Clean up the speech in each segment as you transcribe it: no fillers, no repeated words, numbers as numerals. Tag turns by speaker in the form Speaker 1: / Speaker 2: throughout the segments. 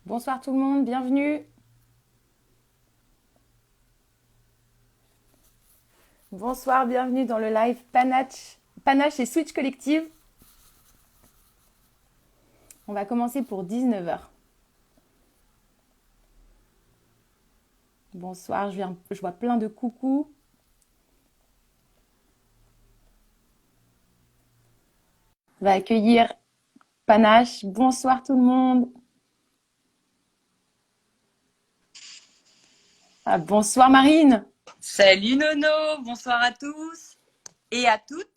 Speaker 1: Bonsoir tout le monde, bienvenue. Bonsoir, bienvenue dans le live Panache et Switch Collective. On va commencer pour 19 heures. Bonsoir, je vois plein de coucous. On va accueillir Panache. Bonsoir tout le monde. Ah, bonsoir Marine.
Speaker 2: Salut Nono, bonsoir à tous et à toutes.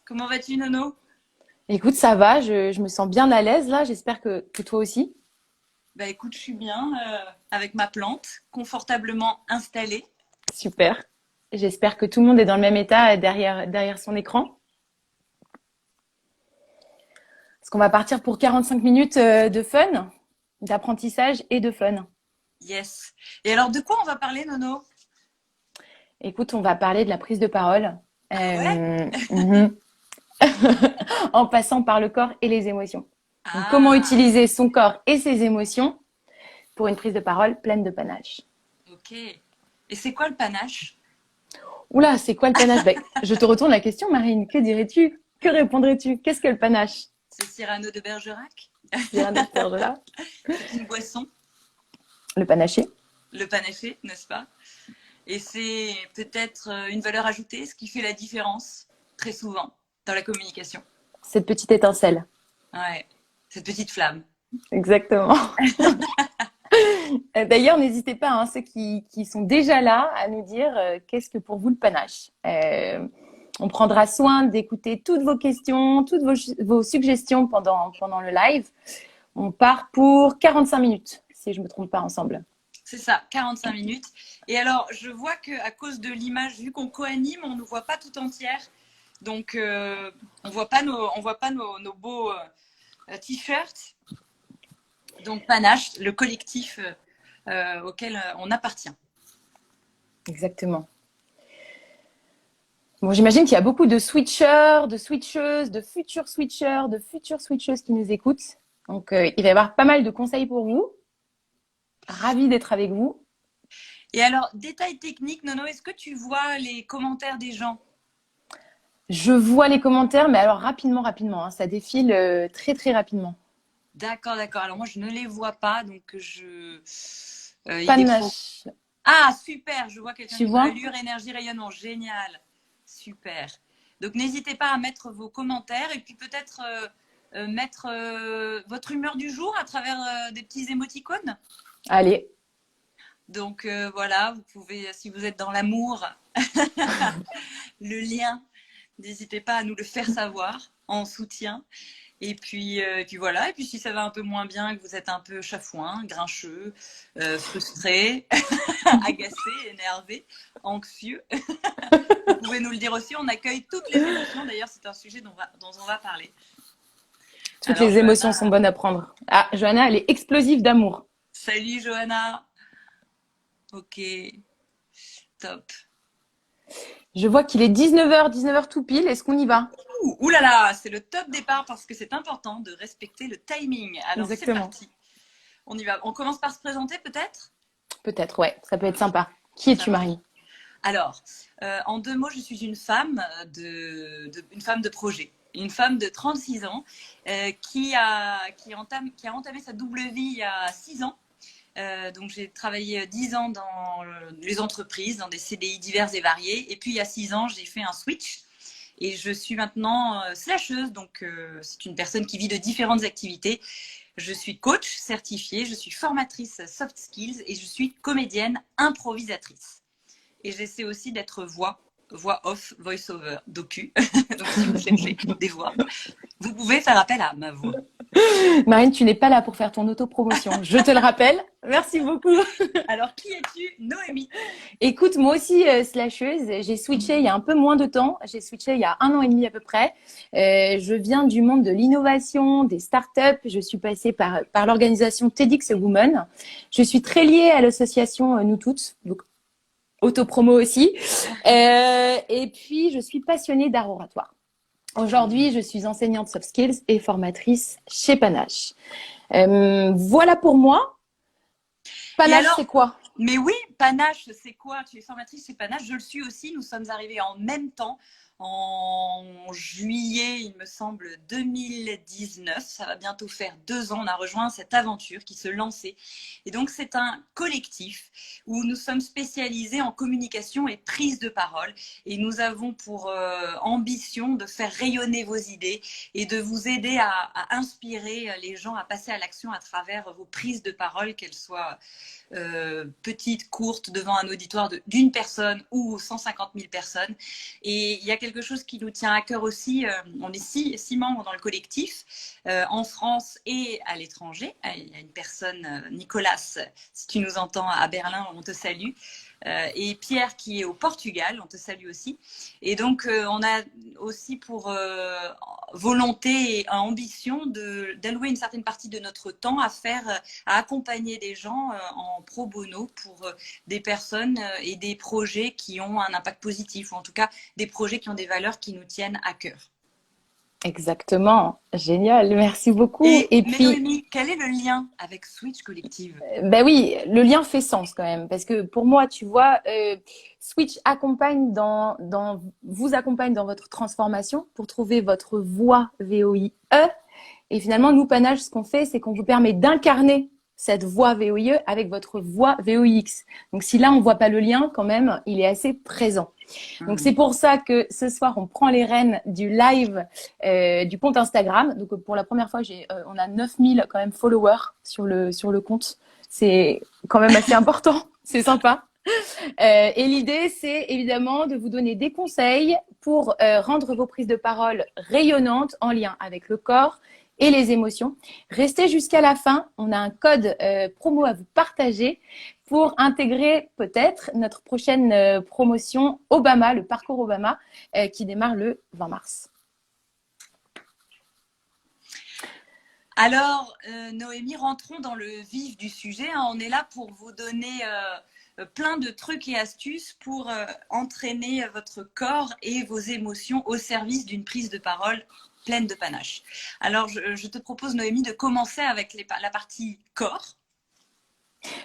Speaker 2: Comment vas-tu Nono?
Speaker 1: Écoute, ça va, je me sens bien à l'aise là, j'espère que toi aussi.
Speaker 2: Bah écoute, je suis bien avec ma plante, confortablement installée.
Speaker 1: Super. J'espère que tout le monde est dans le même état derrière son écran. Parce qu'on va partir pour 45 minutes de fun, d'apprentissage et de fun.
Speaker 2: Yes. Et alors de quoi on va parler Nono?
Speaker 1: Écoute, on va parler de la prise de parole.
Speaker 2: Ah ouais?
Speaker 1: Mhm. En passant par le corps et les émotions. Donc, comment
Speaker 2: Ah,
Speaker 1: utiliser son corps et ses émotions pour une prise de parole pleine de panache.
Speaker 2: ok. Et c'est quoi le panache?
Speaker 1: Oula, c'est quoi le panache? Je te retourne la question, Marine. Que dirais-tu? Que répondrais-tu? Qu'est-ce que le panache?
Speaker 2: C'est Cyrano de Bergerac?
Speaker 1: Rien de faire de là.
Speaker 2: C'est une boisson,
Speaker 1: Le panaché.
Speaker 2: le panaché, n'est-ce pas? Et c'est peut-être une valeur ajoutée, ce qui fait la différence très souvent dans la communication.
Speaker 1: Cette petite étincelle.
Speaker 2: Ouais, cette petite flamme.
Speaker 1: Exactement. D'ailleurs, n'hésitez pas, hein, ceux qui sont déjà là, à nous dire qu'est-ce que pour vous le panache. On prendra soin d'écouter toutes vos questions, toutes vos suggestions pendant le live. On part pour 45 minutes, si je ne me trompe pas ensemble.
Speaker 2: C'est ça, 45 minutes. Et alors, je vois qu'à cause de l'image, vu qu'on co-anime, on ne voit pas tout entière. Donc, on ne voit pas nos beaux t-shirts. Donc, Panache, le collectif auquel on appartient.
Speaker 1: Exactement. Bon, j'imagine qu'il y a beaucoup de switchers, de switcheuses, de futurs switchers, de futures switcheuses qui nous écoutent. Donc, il va y avoir pas mal de conseils pour vous. Ravi d'être avec vous.
Speaker 2: Et alors, détail technique, Nono, est-ce que tu vois les commentaires des gens?
Speaker 1: Je vois les commentaires, mais alors rapidement, hein, ça défile très, très rapidement.
Speaker 2: D'accord, d'accord. Alors, moi, je ne les vois pas, donc il est trop.
Speaker 1: Panache,
Speaker 2: Ah, super, je vois quelqu'un
Speaker 1: tu
Speaker 2: qui dit
Speaker 1: vois?
Speaker 2: allure, énergie, rayonnement. Génial, super. Donc, n'hésitez pas à mettre vos commentaires et puis peut-être mettre votre humeur du jour à travers des petits émoticônes.
Speaker 1: Allez,
Speaker 2: Donc, voilà, vous pouvez, si vous êtes dans l'amour, le lien, n'hésitez pas à nous le faire savoir en soutien. Et puis voilà. Et puis si ça va un peu moins bien, que vous êtes un peu chafouin, grincheux, frustré, agacé, énervé, anxieux, vous pouvez nous le dire aussi. On accueille toutes les émotions. D'ailleurs, c'est un sujet dont on va parler.
Speaker 1: toutes
Speaker 2: Alors,
Speaker 1: les émotions sont
Speaker 2: Johanna,
Speaker 1: bonnes à prendre. Ah, Johanna, elle est explosive d'amour.
Speaker 2: salut Johanna. Ok, top.
Speaker 1: Je vois qu'il est 19 heures tout pile. Est-ce qu'on y va?
Speaker 2: Ouh là là, c'est le top départ parce que c'est important de respecter le timing. Alors, c'est
Speaker 1: Exactement.
Speaker 2: parti. On y va. On commence par se présenter peut-être?
Speaker 1: Peut-être, ouais, ça peut être sympa. Qui
Speaker 2: Ça
Speaker 1: es-tu,
Speaker 2: marche.
Speaker 1: Marie?
Speaker 2: Alors, en deux mots, je suis une femme une femme de projet, une femme de 36 ans qui a entamé sa double vie il y a 6 ans. Donc j'ai travaillé 10 ans dans les entreprises, dans des CDI divers et variés. Et puis il y a 6 ans, j'ai fait un switch. Et je suis maintenant slasheuse, donc c'est une personne qui vit de différentes activités. Je suis coach certifiée, je suis formatrice soft skills et je suis comédienne improvisatrice. Et j'essaie aussi d'être voix off, voice over, docu. Donc si vous cherchez des voix, vous pouvez faire appel à ma voix.
Speaker 1: Marine, tu n'es pas là pour faire ton autopromotion. Je te le rappelle. Merci beaucoup.
Speaker 2: Alors qui es-tu, Noémie?
Speaker 1: Écoute, moi aussi, slasheuse, j'ai switché il y a un peu moins de temps. J'ai switché il y a 1 an et demi à peu près. Je viens du monde de l'innovation, des startups. Je suis passée par l'organisation TEDx Women. Je suis très liée à l'association Nous Toutes, donc autopromo aussi. Et puis, je suis passionnée d'art oratoire. Aujourd'hui, je suis enseignante soft skills et formatrice chez Panache. Voilà pour moi.
Speaker 2: Et
Speaker 1: Panache,
Speaker 2: alors,
Speaker 1: c'est quoi?
Speaker 2: mais oui, Panache, c'est quoi? Tu es formatrice chez Panache, je le suis aussi. Nous sommes arrivés en même temps, en juillet, il me semble, 2019. Ça va bientôt faire 2 ans. On a rejoint cette aventure qui se lançait. Et donc, c'est un collectif où nous sommes spécialisés en communication et prise de parole. Et nous avons pour ambition de faire rayonner vos idées et de vous aider à inspirer les gens à passer à l'action à travers vos prises de parole, qu'elles soient petite, courte, devant un auditoire d'une personne ou 150 000 personnes. Et il y a quelque chose qui nous tient à cœur aussi. On est six membres dans le collectif, en France et à l'étranger. Il y a une personne, Nicolas, si tu nous entends à Berlin, on te salue. Et Pierre qui est au Portugal, on te salue aussi. Et donc, on a aussi pour volonté et ambition d'allouer une certaine partie de notre temps à accompagner des gens en pro bono pour des personnes et des projets qui ont un impact positif, ou en tout cas des projets qui ont des valeurs qui nous tiennent à cœur.
Speaker 1: Exactement. Génial. Merci beaucoup.
Speaker 2: Et
Speaker 1: Et
Speaker 2: mais
Speaker 1: puis,
Speaker 2: Noémie, quel est le lien avec Switch Collective?
Speaker 1: ben oui, le lien fait sens quand même. Parce que pour moi, tu vois, Switch vous accompagne dans votre transformation pour trouver votre voie VOIE. Et finalement, nous, Panache, ce qu'on fait, c'est qu'on vous permet d'incarner cette voie VOIE avec votre voie VOIX. Donc, si là, on voit pas le lien, quand même, il est assez présent. Donc, c'est pour ça que ce soir, on prend les rênes du live du compte Instagram. Donc, pour la première fois, on a 9000 quand même followers sur le compte. C'est quand même assez important. C'est sympa. Et l'idée, c'est évidemment de vous donner des conseils pour rendre vos prises de parole rayonnantes en lien avec le corps et les émotions. Restez jusqu'à la fin. On a un code promo à vous partager pour intégrer peut-être notre prochaine promotion Obama, le parcours Obama, qui démarre le 20 mars.
Speaker 2: Alors, Noémie, rentrons dans le vif du sujet. On est là pour vous donner plein de trucs et astuces pour entraîner votre corps et vos émotions au service d'une prise de parole pleine de panache. Alors, je te propose, Noémie, de commencer avec la partie corps.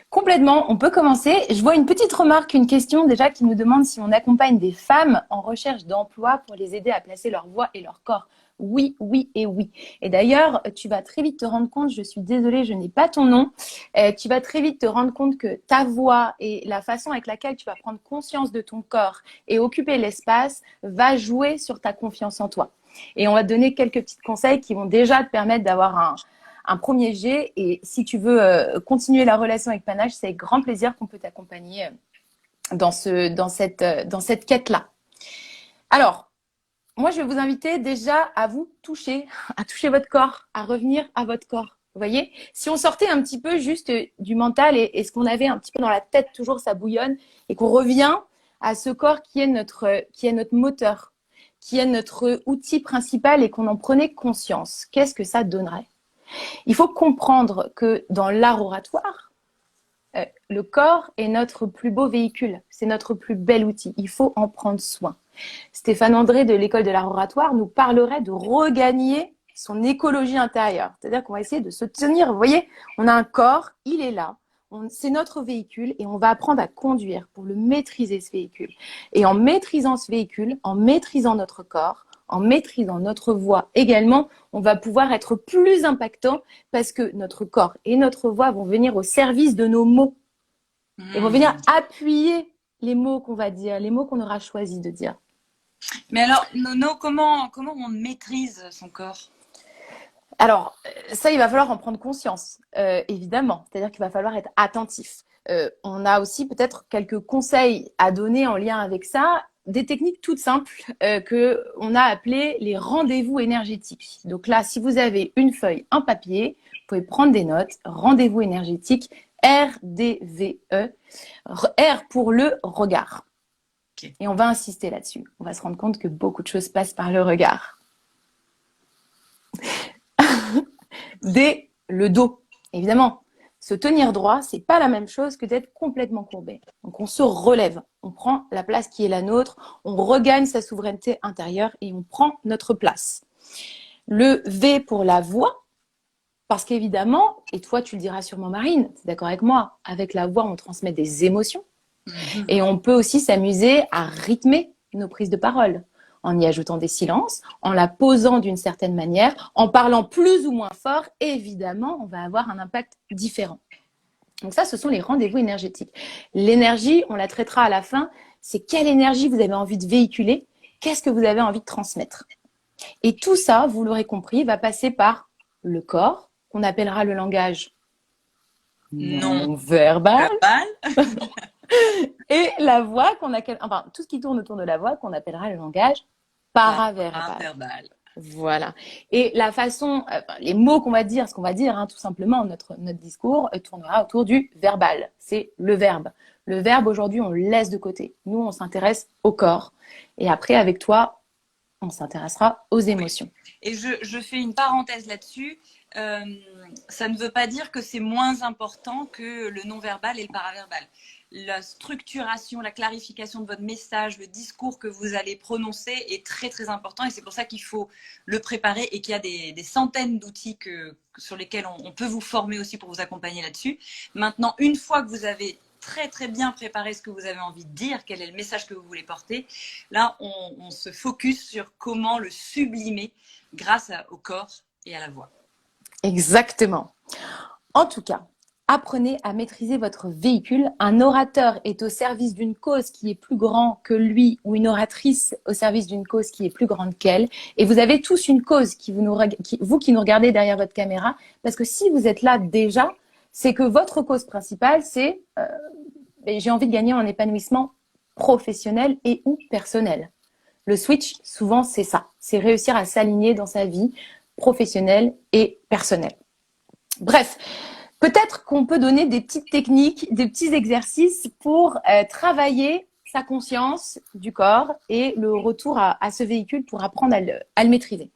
Speaker 1: Complètement, on peut commencer. Je vois une petite remarque, une question déjà qui nous demande si on accompagne des femmes en recherche d'emploi pour les aider à placer leur voix et leur corps. Oui, oui et oui. Et d'ailleurs, tu vas très vite te rendre compte, je suis désolée, je n'ai pas ton nom, tu vas très vite te rendre compte que ta voix et la façon avec laquelle tu vas prendre conscience de ton corps et occuper l'espace va jouer sur ta confiance en toi. Et on va te donner quelques petits conseils qui vont déjà te permettre d'avoir un premier jet. Et si tu veux continuer la relation avec Panache, c'est avec grand plaisir qu'on peut t'accompagner dans cette quête-là. Alors, moi, je vais vous inviter déjà à vous toucher, à toucher votre corps, à revenir à votre corps. Vous voyez, si on sortait un petit peu juste du mental et ce qu'on avait un petit peu dans la tête, toujours ça bouillonne, et qu'on revient à ce corps qui est notre moteur, qui est notre outil principal et qu'on en prenait conscience, qu'est-ce que ça donnerait? Il faut comprendre que dans l'art oratoire, le corps est notre plus beau véhicule, c'est notre plus bel outil. Il faut en prendre soin. Stéphane André de l'école de l'art oratoire nous parlerait de regagner son écologie intérieure. C'est-à-dire qu'on va essayer de se tenir. Vous voyez, on a un corps, il est là. C'est notre véhicule et on va apprendre à conduire pour le maîtriser, ce véhicule. Et en maîtrisant ce véhicule, en maîtrisant notre corps, en maîtrisant notre voix également, on va pouvoir être plus impactant parce que notre corps et notre voix vont venir au service de nos mots et vont venir appuyer les mots qu'on va dire, les mots qu'on aura choisi de dire.
Speaker 2: Mais alors, Nono, comment on maîtrise son corps?
Speaker 1: Alors, ça, il va falloir en prendre conscience, évidemment. C'est-à-dire qu'il va falloir être attentif. On a aussi peut-être quelques conseils à donner en lien avec ça, des techniques toutes simples que on a appelées les rendez-vous énergétiques. Donc là, si vous avez une feuille, un papier, vous pouvez prendre des notes. Rendez-vous énergétique, RDVE, R pour le regard. Okay. Et on va insister là-dessus. On va se rendre compte que beaucoup de choses passent par le regard. D, le dos. Évidemment, Se tenir droit, c'est pas la même chose que d'être complètement courbé. Donc, on se relève, on prend la place qui est la nôtre, on regagne sa souveraineté intérieure et on prend notre place. Le V pour la voix, parce qu'évidemment, et toi tu le diras sûrement Marine, tu es d'accord avec moi, avec la voix on transmet des émotions et on peut aussi s'amuser à rythmer nos prises de parole en y ajoutant des silences, en la posant d'une certaine manière, en parlant plus ou moins fort, évidemment, on va avoir un impact différent. Donc ça, ce sont les rendez-vous énergétiques. L'énergie, on la traitera à la fin, c'est quelle énergie vous avez envie de véhiculer, qu'est-ce que vous avez envie de transmettre. Et tout ça, vous l'aurez compris, va passer par le corps, qu'on appellera le langage non verbal, et la voix, enfin tout ce qui tourne autour de la voix, qu'on appellera le langage paraverbal. Voilà. Et la façon, les mots qu'on va dire, ce qu'on va dire, tout simplement, notre discours tournera autour du verbal. C'est le verbe. Le verbe, aujourd'hui, on le laisse de côté. Nous, on s'intéresse au corps. Et après, avec toi, on s'intéressera aux émotions.
Speaker 2: Et je fais une parenthèse là-dessus. Ça ne veut pas dire que c'est moins important que le non-verbal et le paraverbal. La structuration, la clarification de votre message, le discours que vous allez prononcer est très très important et c'est pour ça qu'il faut le préparer et qu'il y a des centaines d'outils sur lesquels on peut vous former aussi pour vous accompagner là-dessus. Maintenant, une fois que vous avez très très bien préparé ce que vous avez envie de dire, quel est le message que vous voulez porter, là on se focus sur comment le sublimer grâce au corps et à la voix.
Speaker 1: Exactement. En tout cas, apprenez à maîtriser votre véhicule. Un orateur est au service d'une cause qui est plus grande que lui ou une oratrice au service d'une cause qui est plus grande qu'elle. Et vous avez tous une cause vous qui nous regardez derrière votre caméra, parce que si vous êtes là déjà, c'est que votre cause principale, c'est j'ai envie de gagner un épanouissement professionnel et ou personnel. Le switch, souvent, c'est ça. C'est réussir à s'aligner dans sa vie professionnelle et personnelle. Bref, peut-être qu'on peut donner des petites techniques, des petits exercices pour travailler sa conscience du corps et le retour à ce véhicule pour apprendre à le maîtriser.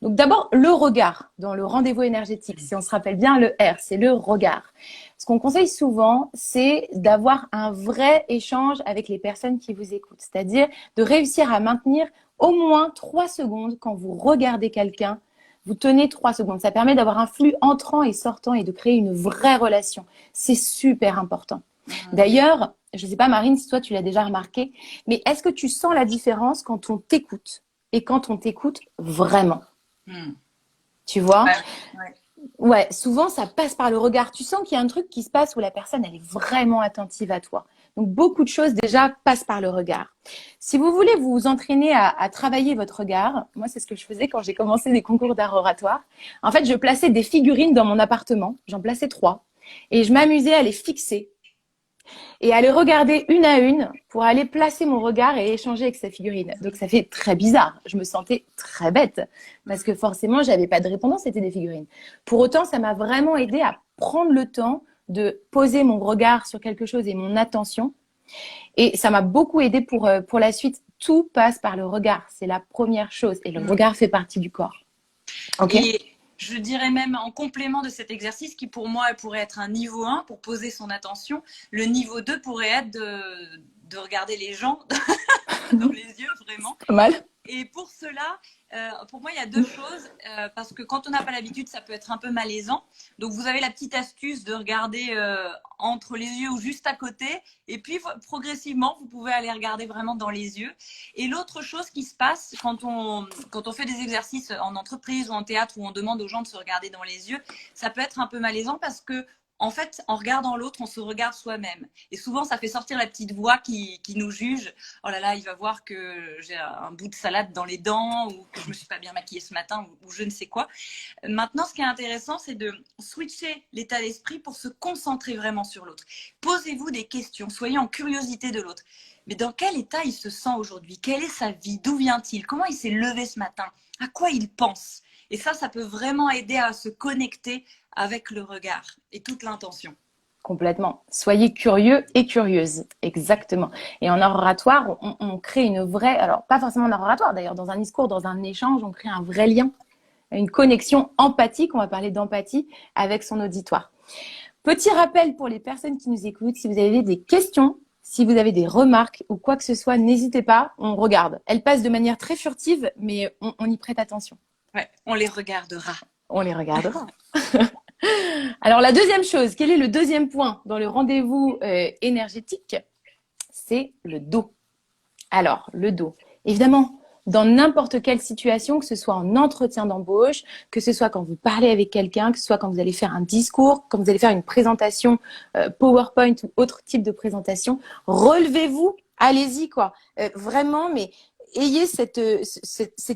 Speaker 1: Donc d'abord, le regard dans le rendez-vous énergétique. Si on se rappelle bien, le R, c'est le regard. Ce qu'on conseille souvent, c'est d'avoir un vrai échange avec les personnes qui vous écoutent. C'est-à-dire de réussir à maintenir au moins 3 secondes quand vous regardez quelqu'un. Vous tenez 3 secondes. Ça permet d'avoir un flux entrant et sortant et de créer une vraie relation. C'est super important. D'ailleurs, je ne sais pas Marine si toi tu l'as déjà remarqué, mais est-ce que tu sens la différence quand on t'écoute et quand on t'écoute vraiment? Tu vois? Ouais, souvent ça passe par le regard. Tu sens qu'il y a un truc qui se passe où la personne elle est vraiment attentive à toi. Donc beaucoup de choses déjà passent par le regard. Si vous voulez vous entraîner à travailler votre regard, moi c'est ce que je faisais quand j'ai commencé des concours d'art oratoire. En fait, je plaçais des figurines dans mon appartement. J'en plaçais 3 et je m'amusais à les fixer et à les regarder une à une pour aller placer mon regard et échanger avec sa figurine. Donc ça fait très bizarre. Je me sentais très bête parce que forcément, j'avais pas de répondant, c'était des figurines. Pour autant, ça m'a vraiment aidé à prendre le temps de poser mon regard sur quelque chose et mon attention. Et ça m'a beaucoup aidé pour la suite. Tout passe par le regard. C'est la première chose. Et le regard fait partie du corps. Ok.
Speaker 2: Et je dirais même en complément de cet exercice qui pour moi pourrait être un niveau 1 pour poser son attention. Le niveau 2 pourrait être de regarder les gens dans les yeux vraiment.
Speaker 1: Pas mal.
Speaker 2: Et pour cela, pour moi, il y a 2 choses. Parce que quand on n'a pas l'habitude, ça peut être un peu malaisant. Donc, vous avez la petite astuce de regarder entre les yeux ou juste à côté. Et puis, progressivement, vous pouvez aller regarder vraiment dans les yeux. Et l'autre chose qui se passe quand on fait des exercices en entreprise ou en théâtre où on demande aux gens de se regarder dans les yeux, ça peut être un peu malaisant parce que en fait, en regardant l'autre, on se regarde soi-même. Et souvent, ça fait sortir la petite voix qui nous juge. Oh là là, il va voir que j'ai un bout de salade dans les dents ou que je me suis pas bien maquillée ce matin ou je ne sais quoi. Maintenant, ce qui est intéressant, c'est de switcher l'état d'esprit pour se concentrer vraiment sur l'autre. Posez-vous des questions, soyez en curiosité de l'autre. Mais dans quel état il se sent aujourd'hui? Quelle est sa vie? D'où vient-il? Comment il s'est levé ce matin? À quoi il pense? Et ça peut vraiment aider à se connecter avec le regard et toute l'intention.
Speaker 1: Complètement. Soyez curieux et curieuse. Exactement. Et en art oratoire, on crée une vraie, alors pas forcément en art oratoire d'ailleurs, dans un discours, dans un échange, on crée un vrai lien, une connexion empathique, on va parler d'empathie avec son auditoire. Petit rappel pour les personnes qui nous écoutent, si vous avez des questions, si vous avez des remarques ou quoi que ce soit, n'hésitez pas, on regarde. Elles passent de manière très furtive, mais on y prête attention.
Speaker 2: Ouais, on les regardera.
Speaker 1: On les regardera. Alors, la deuxième chose, quel est le deuxième point dans le rendez-vous énergétique? C'est le dos. Alors, le dos. Évidemment, dans n'importe quelle situation, que ce soit en entretien d'embauche, que ce soit quand vous parlez avec quelqu'un, que ce soit quand vous allez faire un discours, quand vous allez faire une présentation PowerPoint ou autre type de présentation, relevez-vous, allez-y quoi. Vraiment, mais ayez cette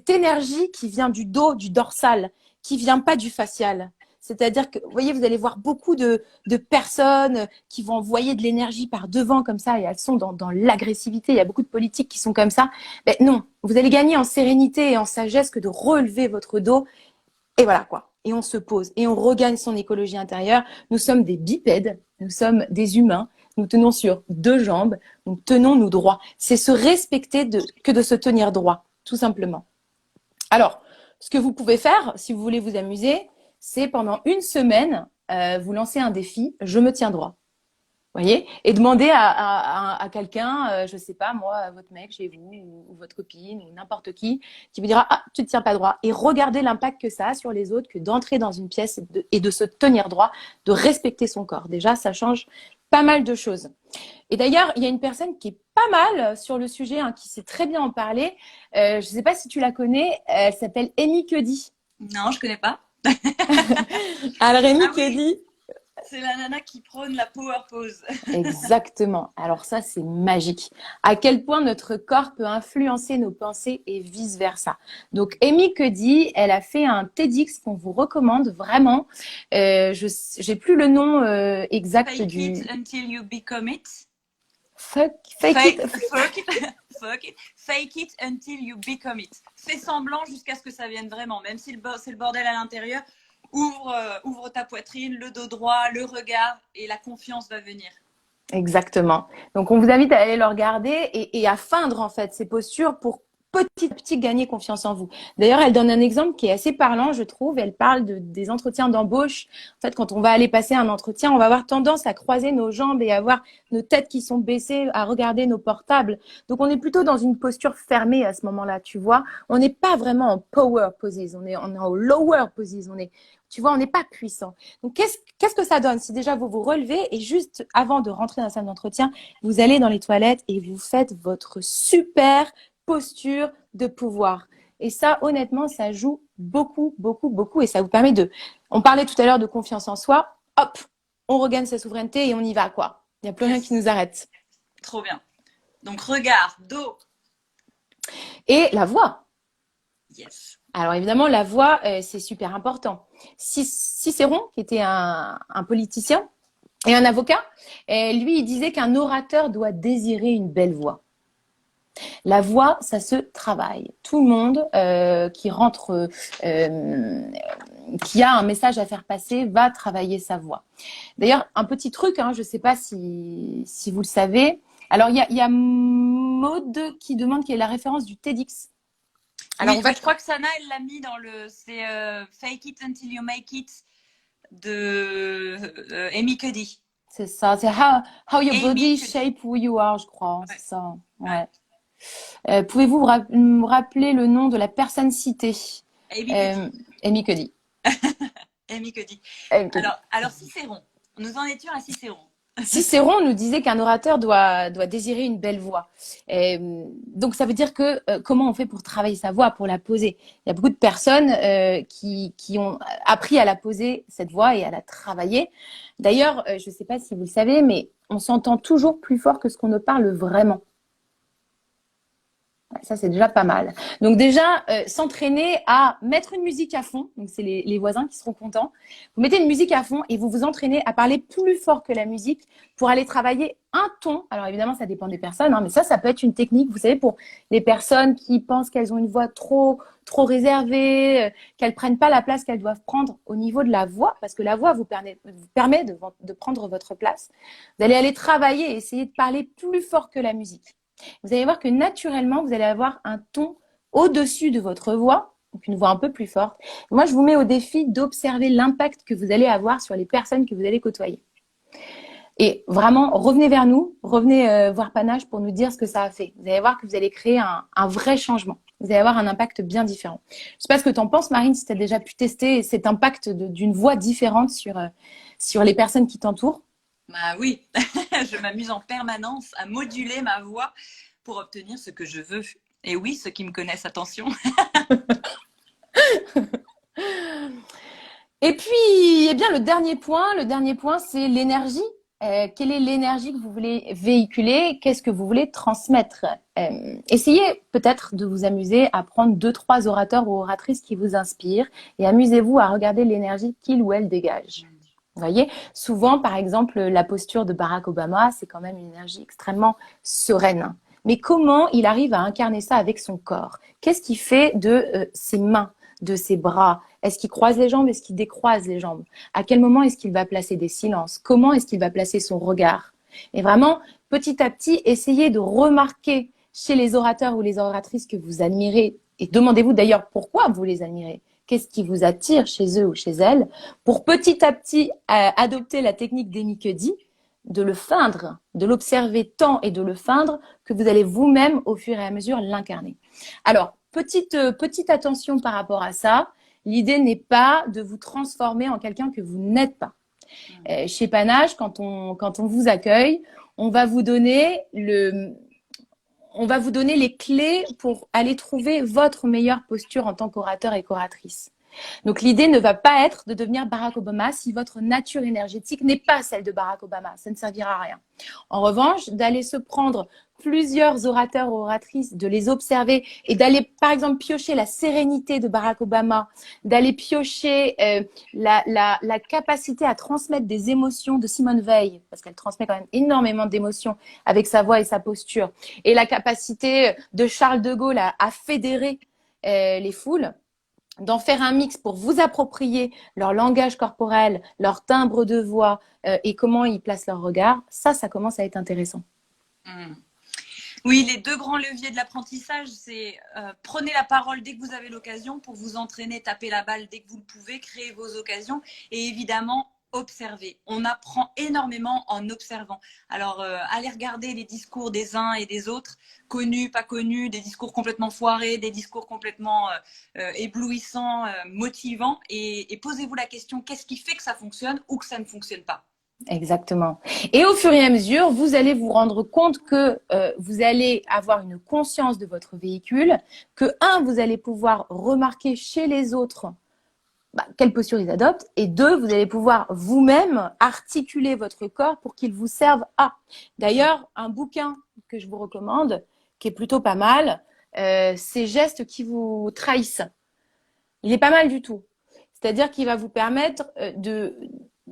Speaker 1: énergie qui vient du dos, du dorsal, qui vient pas du facial. C'est-à-dire que, vous voyez, vous allez voir beaucoup de personnes qui vont envoyer de l'énergie par devant comme ça et elles sont dans l'agressivité. Il y a beaucoup de politiques qui sont comme ça. Mais non, vous allez gagner en sérénité et en sagesse que de relever votre dos. Et voilà quoi. Et on se pose et on regagne son écologie intérieure. Nous sommes des bipèdes, nous sommes des humains. Nous tenons sur deux jambes, donc tenons-nous droit. C'est se respecter que de se tenir droit, tout simplement. Alors, ce que vous pouvez faire, si vous voulez vous amuser, c'est pendant une semaine, vous lancez un défi, je me tiens droit. Voyez, et demandez à quelqu'un, je sais pas moi, votre mec chez vous ou votre copine ou n'importe qui vous dira ah tu te tiens pas droit et regardez l'impact que ça a sur les autres que d'entrer dans une pièce et de se tenir droit, de respecter son corps. Déjà ça change pas mal de choses. Et d'ailleurs il y a une personne qui est pas mal sur le sujet, hein, qui sait très bien en parler. Je sais pas si tu la connais, elle s'appelle Amy Cuddy.
Speaker 2: Non, je connais pas.
Speaker 1: Alors Amy Cuddy.
Speaker 2: C'est la nana qui prône la power pose.
Speaker 1: Exactement. Alors ça, c'est magique. À quel point notre corps peut influencer nos pensées et vice-versa. Donc, Amy Cuddy, elle a fait un TEDx qu'on vous recommande vraiment. J'ai plus le nom exact
Speaker 2: Fake
Speaker 1: du...
Speaker 2: it until you become it.
Speaker 1: Fake
Speaker 2: it until you become it. Fais semblant jusqu'à ce que ça vienne vraiment. Même si c'est le bordel à l'intérieur, ouvre ta poitrine, le dos droit, le regard et la confiance va venir.
Speaker 1: Exactement. Donc, on vous invite à aller le regarder et à feindre en fait ces postures pour petit à petit gagner confiance en vous. D'ailleurs, elle donne un exemple qui est assez parlant, je trouve. Elle parle des entretiens d'embauche. En fait, quand on va aller passer un entretien, on va avoir tendance à croiser nos jambes et avoir nos têtes qui sont baissées, à regarder nos portables. Donc, on est plutôt dans une posture fermée à ce moment-là, tu vois. On n'est pas vraiment en power poses, on est en lower poses, tu vois, on n'est pas puissant. Donc, qu'est-ce que ça donne si déjà vous vous relevez et juste avant de rentrer dans la salle d'entretien, vous allez dans les toilettes et vous faites votre super posture de pouvoir. Et ça, honnêtement, ça joue beaucoup, beaucoup, beaucoup et ça vous permet on parlait tout à l'heure de confiance en soi, hop, on regagne sa souveraineté et on y va, quoi. Il n'y a plus rien qui nous arrête.
Speaker 2: Trop bien. Donc, regard, dos.
Speaker 1: Et la voix.
Speaker 2: Yes.
Speaker 1: Alors évidemment, la voix, c'est super important. Cicéron, qui était un politicien et un avocat, lui, il disait qu'un orateur doit désirer une belle voix. La voix, ça se travaille. Tout le monde qui rentre, qui a un message à faire passer, va travailler sa voix. D'ailleurs, un petit truc, hein, je ne sais pas si vous le savez. Alors, il y a Maud qui demande quelle est la référence du TEDx.
Speaker 2: Alors, oui, je crois que Sana, elle l'a mis dans c'est Fake it until you make it de Amy Cuddy.
Speaker 1: C'est ça, c'est how your body shape who you are, je crois. Ouais. C'est ça, ouais. Pouvez-vous me rappeler le nom de la personne citée? Amy Cuddy.
Speaker 2: Amy Cuddy. Alors, Cicéron. Nous en étions à Cicéron.
Speaker 1: Cicéron nous disait qu'un orateur doit désirer une belle voix. Donc, ça veut dire que comment on fait pour travailler sa voix, pour la poser? Il y a beaucoup de personnes qui ont appris à la poser, cette voix, et à la travailler. D'ailleurs, je ne sais pas si vous le savez, mais on s'entend toujours plus fort que ce qu'on ne parle vraiment. Ça, c'est déjà pas mal. Donc déjà, s'entraîner à mettre une musique à fond. Donc, c'est les voisins qui seront contents. Vous mettez une musique à fond et vous vous entraînez à parler plus fort que la musique pour aller travailler un ton. Alors, évidemment, ça dépend des personnes, hein, mais ça peut être une technique, vous savez, pour les personnes qui pensent qu'elles ont une voix trop réservée, qu'elles prennent pas la place qu'elles doivent prendre au niveau de la voix, parce que la voix vous permet de prendre votre place. Vous allez aller travailler et essayer de parler plus fort que la musique. Vous allez voir que naturellement, vous allez avoir un ton au-dessus de votre voix, donc une voix un peu plus forte. Moi, je vous mets au défi d'observer l'impact que vous allez avoir sur les personnes que vous allez côtoyer. Et vraiment, revenez vers nous, revenez voir Panache pour nous dire ce que ça a fait. Vous allez voir que vous allez créer un vrai changement. Vous allez avoir un impact bien différent. Je ne sais pas ce que tu en penses, Marine, si tu as déjà pu tester cet impact d'une voix différente sur les personnes qui t'entourent.
Speaker 2: Bah oui, je m'amuse en permanence à moduler ma voix pour obtenir ce que je veux. Et oui, ceux qui me connaissent, attention.
Speaker 1: Et puis, eh bien, le dernier point, c'est l'énergie. Quelle est l'énergie que vous voulez véhiculer? Qu'est-ce que vous voulez transmettre? Essayez peut-être de vous amuser à prendre 2, 3 orateurs ou oratrices qui vous inspirent et amusez-vous à regarder l'énergie qu'il ou elle dégage. Vous voyez, souvent, par exemple, la posture de Barack Obama, c'est quand même une énergie extrêmement sereine. Mais comment il arrive à incarner ça avec son corps? Qu'est-ce qu'il fait de ses mains, de ses bras? Est-ce qu'il croise les jambes? Est-ce qu'il décroise les jambes? À quel moment est-ce qu'il va placer des silences? Comment est-ce qu'il va placer son regard? Et vraiment, petit à petit, essayez de remarquer chez les orateurs ou les oratrices que vous admirez, et demandez-vous d'ailleurs pourquoi vous les admirez. Qu'est-ce qui vous attire chez eux ou chez elles, pour petit à petit adopter la technique d'Amy Cuddy, de le feindre, de l'observer tant et de le feindre que vous allez vous-même, au fur et à mesure, l'incarner. Alors, petite attention par rapport à ça. L'idée n'est pas de vous transformer en quelqu'un que vous n'êtes pas. Chez Panache, quand on vous accueille, on va vous donner les clés pour aller trouver votre meilleure posture en tant qu'orateur et qu'oratrice. Donc l'idée ne va pas être de devenir Barack Obama si votre nature énergétique n'est pas celle de Barack Obama. Ça ne servira à rien. En revanche, d'aller se prendre plusieurs orateurs ou oratrices, de les observer et d'aller par exemple piocher la sérénité de Barack Obama, d'aller piocher la capacité à transmettre des émotions de Simone Veil, parce qu'elle transmet quand même énormément d'émotions avec sa voix et sa posture, et la capacité de Charles de Gaulle à fédérer les foules, d'en faire un mix pour vous approprier leur langage corporel, leur timbre de voix et comment ils placent leur regard, ça commence à être intéressant.
Speaker 2: Oui, les 2 grands leviers de l'apprentissage, c'est prenez la parole dès que vous avez l'occasion pour vous entraîner, taper la balle dès que vous le pouvez, créer vos occasions et évidemment observer. On apprend énormément en observant. Alors, allez regarder les discours des uns et des autres, connus, pas connus, des discours complètement foirés, des discours complètement éblouissants, motivants et posez-vous la question, qu'est-ce qui fait que ça fonctionne ou que ça ne fonctionne pas?
Speaker 1: Exactement. Et au fur et à mesure, vous allez vous rendre compte que vous allez avoir une conscience de votre véhicule, que vous allez pouvoir remarquer chez les autres quelle posture ils adoptent, et 2, vous allez pouvoir vous-même articuler votre corps pour qu'il vous serve à. D'ailleurs, un bouquin que je vous recommande, qui est plutôt pas mal, Ces gestes qui vous trahissent. Il est pas mal du tout. C'est-à-dire qu'il va vous permettre de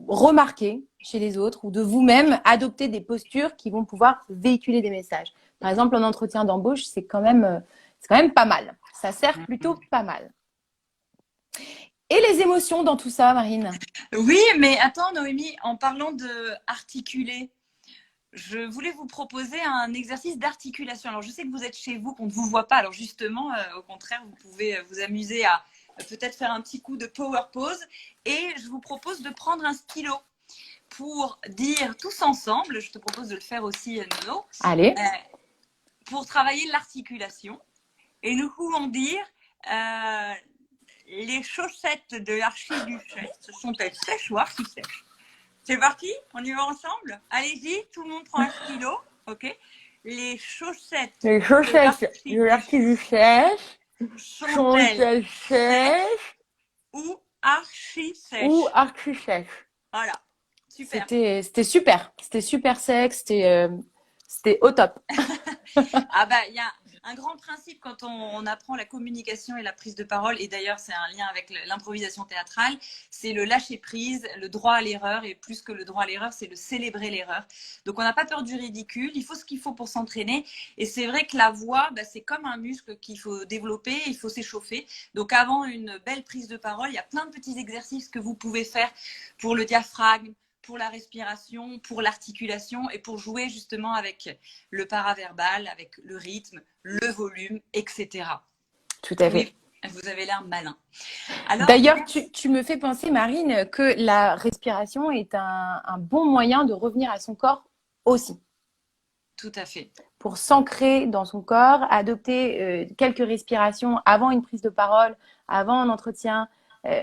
Speaker 1: remarquer chez les autres ou de vous-même adopter des postures qui vont pouvoir véhiculer des messages. Par exemple, en entretien d'embauche, c'est quand même pas mal. Ça sert plutôt pas mal. Et les émotions dans tout ça, Marine?
Speaker 2: Oui, mais attends, Noémie, en parlant de articuler, je voulais vous proposer un exercice d'articulation. Alors, je sais que vous êtes chez vous, qu'on ne vous voit pas. Alors, justement, au contraire, vous pouvez vous amuser à peut-être faire un petit coup de power pose. Et je vous propose de prendre un stylo pour dire tous ensemble, je te propose de le faire aussi, Nono.
Speaker 1: Allez.
Speaker 2: Pour travailler l'articulation. Et nous pouvons dire les chaussettes de l'archiduchesse sont-elles sèches ou archi-sèches? C'est parti, on y va ensemble. Allez-y, tout le monde prend un stylo, ok? Les chaussettes
Speaker 1: de l'archiduchesse sont-elles sèches
Speaker 2: ou archi-sèches?
Speaker 1: ou archi-sèches?
Speaker 2: Voilà, super.
Speaker 1: C'était super. C'était super sec, c'était au top.
Speaker 2: Ah bah, il y a un grand principe quand on apprend la communication et la prise de parole, et d'ailleurs c'est un lien avec l'improvisation théâtrale, c'est le lâcher prise, le droit à l'erreur, et plus que le droit à l'erreur, c'est le célébrer l'erreur. Donc on n'a pas peur du ridicule, il faut ce qu'il faut pour s'entraîner, et c'est vrai que la voix, bah, c'est comme un muscle qu'il faut développer, il faut s'échauffer. Donc avant une belle prise de parole, il y a plein de petits exercices que vous pouvez faire pour le diaphragme, pour la respiration, pour l'articulation et pour jouer justement avec le paraverbal, avec le rythme, le volume, etc.
Speaker 1: Tout à fait.
Speaker 2: Vous avez l'air malin. Alors,
Speaker 1: D'ailleurs, tu me fais penser, Marine, que la respiration est un bon moyen de revenir à son corps aussi.
Speaker 2: tout à fait.
Speaker 1: Pour s'ancrer dans son corps, adopter quelques respirations avant une prise de parole, avant un entretien,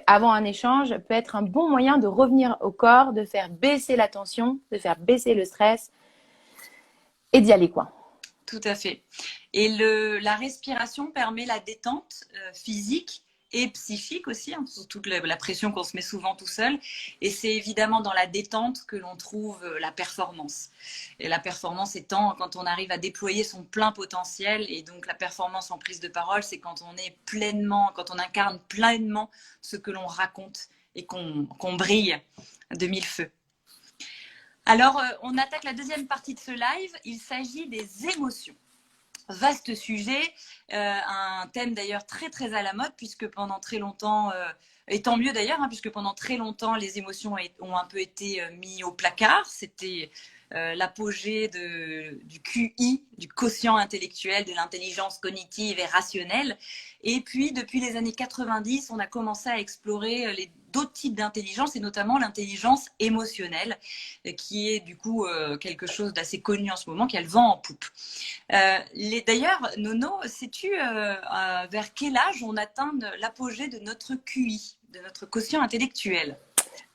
Speaker 1: avant un échange, peut être un bon moyen de revenir au corps, de faire baisser la tension, de faire baisser le stress et d'y aller quoi.
Speaker 2: Tout à fait. Et la respiration permet la détente physique et psychique aussi, hein, sur toute la pression qu'on se met souvent tout seul. Et c'est évidemment dans la détente que l'on trouve la performance. Et la performance étant quand on arrive à déployer son plein potentiel. Et donc la performance en prise de parole, c'est quand on est pleinement, quand on incarne pleinement ce que l'on raconte et qu'on brille de mille feux. Alors, on attaque la deuxième partie de ce live. Il s'agit des émotions. Vaste sujet, un thème d'ailleurs très très à la mode puisque pendant très longtemps, et tant mieux d'ailleurs, hein, puisque pendant très longtemps les émotions ont un peu été mis au placard. C'était l'apogée du QI, du quotient intellectuel, de l'intelligence cognitive et rationnelle. Et puis depuis les années 90, on a commencé à explorer d'autres types d'intelligence et notamment l'intelligence émotionnelle qui est du coup quelque chose d'assez connu en ce moment, qui a le vent en poupe. D'ailleurs, Nono, sais-tu vers quel âge on atteint l'apogée de notre QI, de notre quotient intellectuel?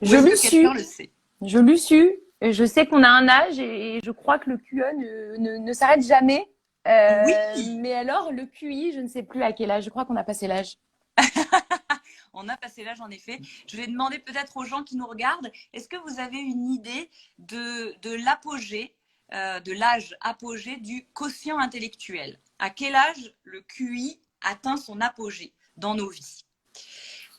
Speaker 2: Ou
Speaker 1: Je
Speaker 2: est-ce
Speaker 1: l'ai
Speaker 2: que quelqu'un
Speaker 1: su,
Speaker 2: le sait?
Speaker 1: je l'ai su. Je sais qu'on a un âge et je crois que le QE ne s'arrête jamais.
Speaker 2: Oui,
Speaker 1: Mais alors, le QI, je ne sais plus à quel âge. Je crois qu'on a passé l'âge.
Speaker 2: on a passé l'âge en effet. Je vais demander peut-être aux gens qui nous regardent, est-ce que vous avez une idée de l'apogée, de l'âge apogée du quotient intellectuel? À quel âge le QI atteint son apogée dans nos vies?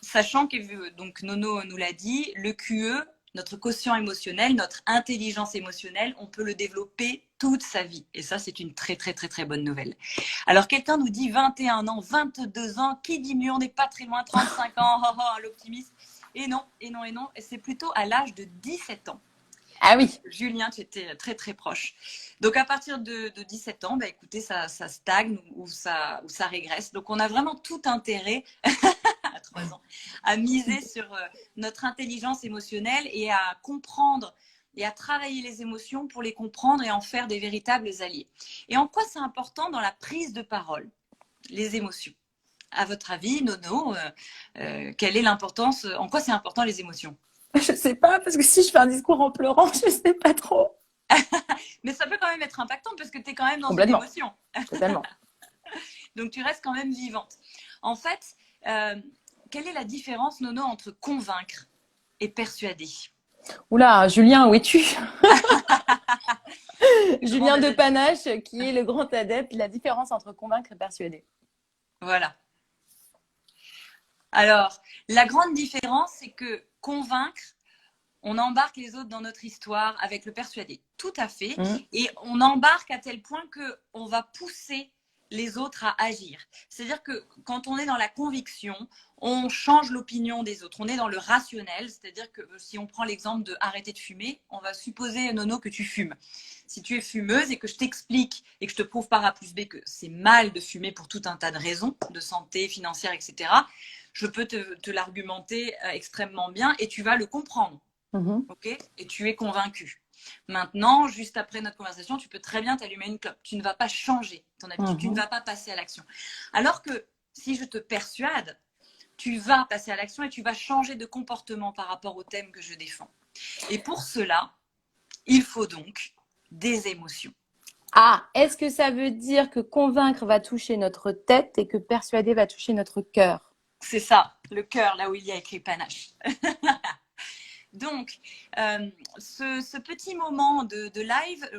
Speaker 2: Sachant que, donc Nono nous l'a dit, le QE, notre quotient émotionnel, notre intelligence émotionnelle, on peut le développer toute sa vie. Et ça, c'est une très, très, très, très bonne nouvelle. Alors, quelqu'un nous dit 21 ans, 22 ans, qui dit mieux? On n'est pas très loin, 35 ans, oh, oh, l'optimisme. Et non, et non, et non, et c'est plutôt à l'âge de 17 ans.
Speaker 1: Ah oui.
Speaker 2: Julien, tu étais très très proche. Donc à partir de 17 ans, bah, écoutez, ça stagne ou ça régresse. Donc on a vraiment tout intérêt à 3 ans à miser sur notre intelligence émotionnelle et à comprendre et à travailler les émotions pour les comprendre et en faire des véritables alliés. Et en quoi c'est important dans la prise de parole, les émotions? À votre avis, Nono, quelle est l'importance? En quoi c'est important les émotions?
Speaker 1: Je sais pas, parce que si je fais un discours en pleurant, je sais pas trop.
Speaker 2: Mais ça peut quand même être impactant parce que tu es quand même dans une
Speaker 1: Complètement.
Speaker 2: émotion.
Speaker 1: Totalement.
Speaker 2: Donc tu restes quand même vivante. En fait, quelle est la différence, Nono, entre convaincre et persuader?
Speaker 1: Oula, Julien, où es-tu? Julien
Speaker 2: Demande à
Speaker 1: de
Speaker 2: David.
Speaker 1: Panache, qui est le grand adepte de la différence entre convaincre et persuader.
Speaker 2: Voilà. Alors, la grande différence, c'est que convaincre, on embarque les autres dans notre histoire avec le persuader. Tout à fait. Et on embarque à tel point qu'on va pousser les autres à agir. C'est-à-dire que quand on est dans la conviction, on change l'opinion des autres. On est dans le rationnel, c'est-à-dire que si on prend l'exemple de arrêter de fumer, on va supposer, Nono, que tu fumes. Si tu es fumeuse et que je t'explique et que je te prouve par A plus B que c'est mal de fumer pour tout un tas de raisons, de santé, financière, etc., je peux te l'argumenter extrêmement bien et tu vas le comprendre. Ok? Et tu es convaincu. Maintenant, juste après notre conversation, tu peux très bien t'allumer une clope. Tu ne vas pas changer ton habitude, tu ne vas pas passer à l'action. Alors que si je te persuade, tu vas passer à l'action et tu vas changer de comportement par rapport au thème que je défends. Et pour cela, il faut donc des émotions.
Speaker 1: Ah, est-ce que ça veut dire que convaincre va toucher notre tête et que persuader va toucher notre cœur?
Speaker 2: C'est ça, le cœur, là où il y a écrit panache. Donc, ce petit moment de live,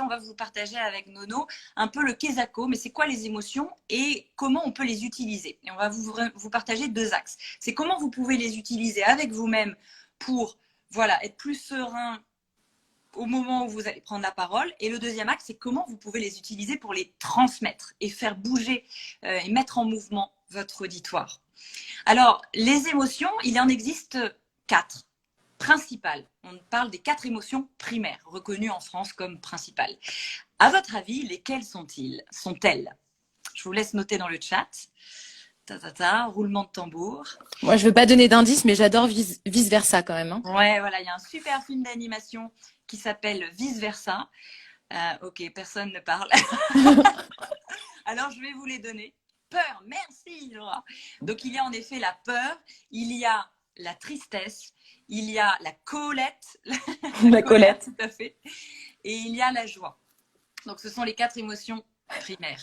Speaker 2: on va vous partager avec Nono un peu le Kesako, mais c'est quoi les émotions et comment on peut les utiliser. Et on va vous partager 2 axes. C'est comment vous pouvez les utiliser avec vous-même pour être plus serein au moment où vous allez prendre la parole. Et le deuxième axe, c'est comment vous pouvez les utiliser pour les transmettre et faire bouger et mettre en mouvement votre auditoire. Alors, les émotions, il en existe 4 principales. On parle des 4 émotions primaires, reconnues en France comme principales. À votre avis, lesquelles sont-elles? Je vous laisse noter dans le chat. roulement de tambour.
Speaker 1: Moi, je veux pas donner d'indice, mais j'adore vice versa quand même. Hein.
Speaker 2: Ouais, voilà, il y a un super film d'animation qui s'appelle Vice Versa. Ok, personne ne parle. Alors, je vais vous les donner. Peur, merci Laura. Donc, il y a en effet la peur, il y a la tristesse, il y a la colette,
Speaker 1: La
Speaker 2: colère,
Speaker 1: colette.
Speaker 2: tout à fait, et il y a la joie. Donc, ce sont les 4 émotions primaires.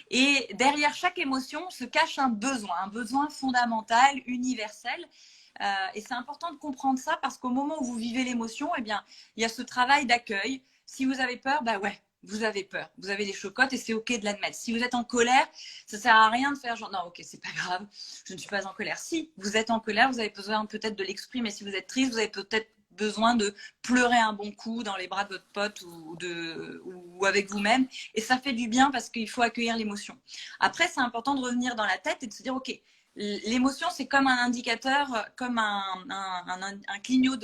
Speaker 2: Et derrière chaque émotion se cache un besoin fondamental, universel. Et c'est important de comprendre ça parce qu'au moment où vous vivez l'émotion, eh bien, il y a ce travail d'accueil. Si vous avez peur, bah ouais, vous avez peur, vous avez des chocottes et c'est ok de l'admettre. Si vous êtes en colère, ça sert à rien de faire genre non, ok, c'est pas grave, je ne suis pas en colère. Si vous êtes en colère, vous avez besoin peut-être de l'exprimer. Si vous êtes triste, vous avez peut-être besoin de pleurer un bon coup dans les bras de votre pote ou avec vous-même. Et ça fait du bien parce qu'il faut accueillir l'émotion. Après, c'est important de revenir dans la tête et de se dire, ok, l'émotion, c'est comme un indicateur, comme un clignot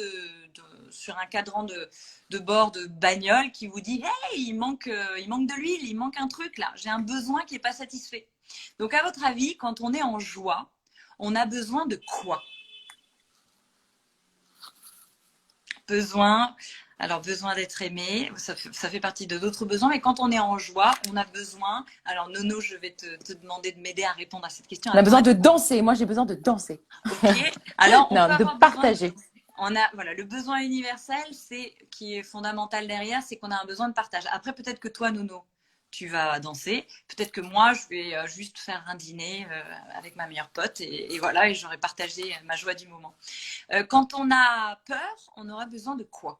Speaker 2: sur un cadran de bord de bagnole qui vous dit hey, il manque de l'huile, il manque un truc là, j'ai un besoin qui n'est pas satisfait. Donc, à votre avis, quand on est en joie, on a besoin de quoi? Besoin d'être aimé, ça fait partie de d'autres besoins, mais quand on est en joie, on a besoin. Alors, Nono, je vais te demander de m'aider à répondre à cette question.
Speaker 1: On a besoin de danser. Moi, j'ai besoin de danser.
Speaker 2: Ok. Alors, on
Speaker 1: non,
Speaker 2: peut
Speaker 1: de
Speaker 2: avoir
Speaker 1: partager.
Speaker 2: besoin. On a voilà le besoin universel, c'est qui est fondamental derrière, c'est qu'on a un besoin de partage. Après, peut-être que toi, Nono, tu vas danser. Peut-être que moi, je vais juste faire un dîner avec ma meilleure pote et voilà, et j'aurai partagé ma joie du moment. Quand on a peur, on aura besoin de quoi?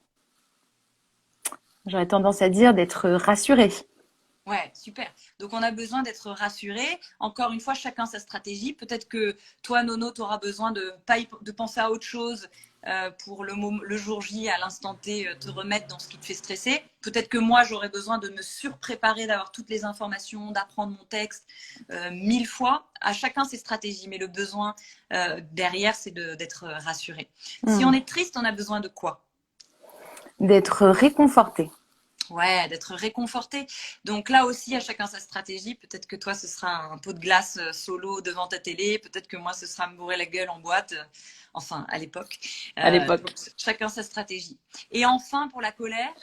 Speaker 1: J'aurais tendance à dire d'être rassurée.
Speaker 2: Ouais, super. Donc, on a besoin d'être rassuré. Encore une fois, chacun sa stratégie. Peut-être que toi, Nono, tu auras besoin de penser à autre chose pour le jour J, à l'instant T, te remettre dans ce qui te fait stresser. Peut-être que moi, j'aurais besoin de me surpréparer, d'avoir toutes les informations, d'apprendre mon texte 1000 fois. À chacun ses stratégies. Mais le besoin derrière, c'est d'être rassuré. Si on est triste, on a besoin de quoi?
Speaker 1: D'être réconforté.
Speaker 2: Ouais, d'être réconforté. Donc là aussi, à chacun sa stratégie. Peut-être que toi, ce sera un pot de glace solo devant ta télé. Peut-être que moi, ce sera me bourrer la gueule en boîte. Enfin, à l'époque.
Speaker 1: À l'époque.
Speaker 2: Chacun sa stratégie. Et enfin, pour la colère,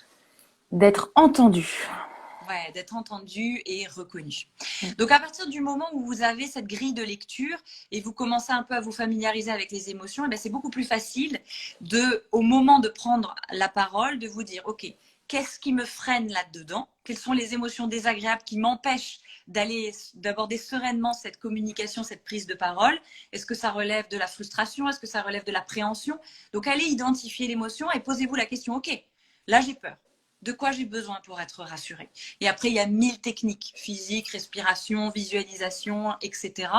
Speaker 1: d'être entendu.
Speaker 2: ouais, d'être entendu et reconnu. Donc à partir du moment où vous avez cette grille de lecture et vous commencez un peu à vous familiariser avec les émotions, et bien c'est beaucoup plus facile au moment de prendre la parole, de vous dire, ok, qu'est-ce qui me freine là-dedans? Quelles sont les émotions désagréables qui m'empêchent d'aborder sereinement cette communication, cette prise de parole? Est-ce que ça relève de la frustration? Est-ce que ça relève de l'appréhension? Donc allez identifier l'émotion et posez-vous la question, ok, là j'ai peur. De quoi j'ai besoin pour être rassurée? Et après, il y a 1000 techniques, physique, respiration, visualisation, etc.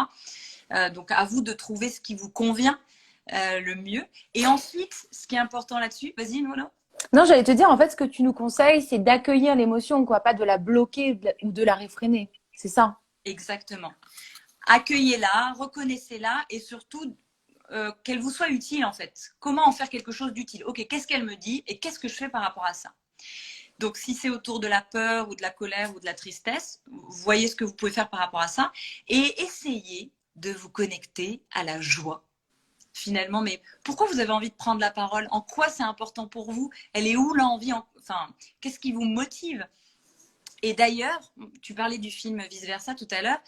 Speaker 2: Donc, à vous de trouver ce qui vous convient le mieux. Et ensuite, ce qui est important là-dessus, vas-y, Nono.
Speaker 1: Non, j'allais te dire, en fait, ce que tu nous conseilles, c'est d'accueillir l'émotion, quoi, pas de la bloquer ou de la réfréner. C'est ça.
Speaker 2: Exactement. Accueillez-la, reconnaissez-la et surtout, qu'elle vous soit utile, en fait. Comment en faire quelque chose d'utile? Ok, qu'est-ce qu'elle me dit et qu'est-ce que je fais par rapport à ça? Donc, si c'est autour de la peur ou de la colère ou de la tristesse, vous voyez ce que vous pouvez faire par rapport à ça et essayez de vous connecter à la joie. Finalement, mais pourquoi vous avez envie de prendre la parole? En quoi c'est important pour vous? Elle est où l'envie? Enfin, qu'est-ce qui vous motive? Et d'ailleurs, tu parlais du film Vice Versa tout à l'heure.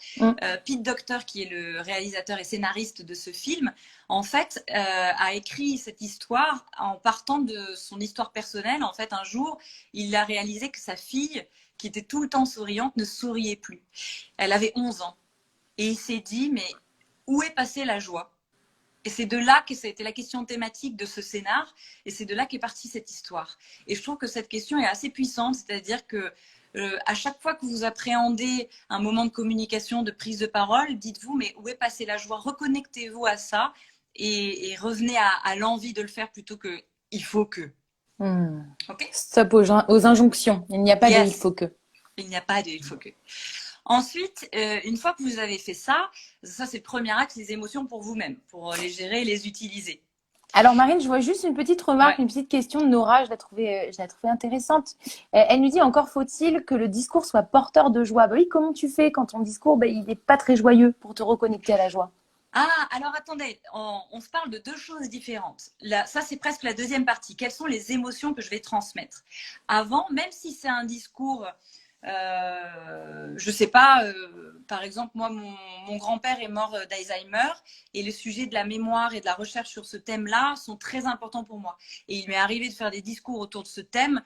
Speaker 2: Pete Docter, qui est le réalisateur et scénariste de ce film, en fait, a écrit cette histoire en partant de son histoire personnelle. En fait, un jour, il a réalisé que sa fille, qui était tout le temps souriante, ne souriait plus. Elle avait 11 ans. Et il s'est dit, mais où est passée la joie? Et c'est de là que ça a été la question thématique de ce scénar. Et c'est de là qu'est partie cette histoire. Et je trouve que cette question est assez puissante, c'est-à-dire que à chaque fois que vous appréhendez un moment de communication, de prise de parole, dites-vous, mais où est passée la joie? Reconnectez-vous à ça et revenez à l'envie de le faire plutôt que il faut que. Okay.
Speaker 1: Stop aux injonctions. Il n'y a pas de il faut que.
Speaker 2: Il n'y a pas de il faut que. Ensuite, une fois que vous avez fait ça, c'est le premier axe, les émotions pour vous-même, pour les gérer et les utiliser.
Speaker 1: Alors Marine, je vois juste une petite remarque,
Speaker 2: Ouais.
Speaker 1: une petite question de Nora, je la trouvais intéressante. Elle nous dit encore faut-il que le discours soit porteur de joie. Bah oui, comment tu fais quand ton discours il n'est pas très joyeux pour te reconnecter à la joie?
Speaker 2: Ah, alors attendez, on se parle de deux choses différentes. Là, ça, c'est presque la deuxième partie. Quelles sont les émotions que je vais transmettre? Avant, même si c'est un discours, je sais pas, par exemple, moi, mon grand-père est mort d'Alzheimer et le sujet de la mémoire et de la recherche sur ce thème-là sont très importants pour moi. Et il m'est arrivé de faire des discours autour de ce thème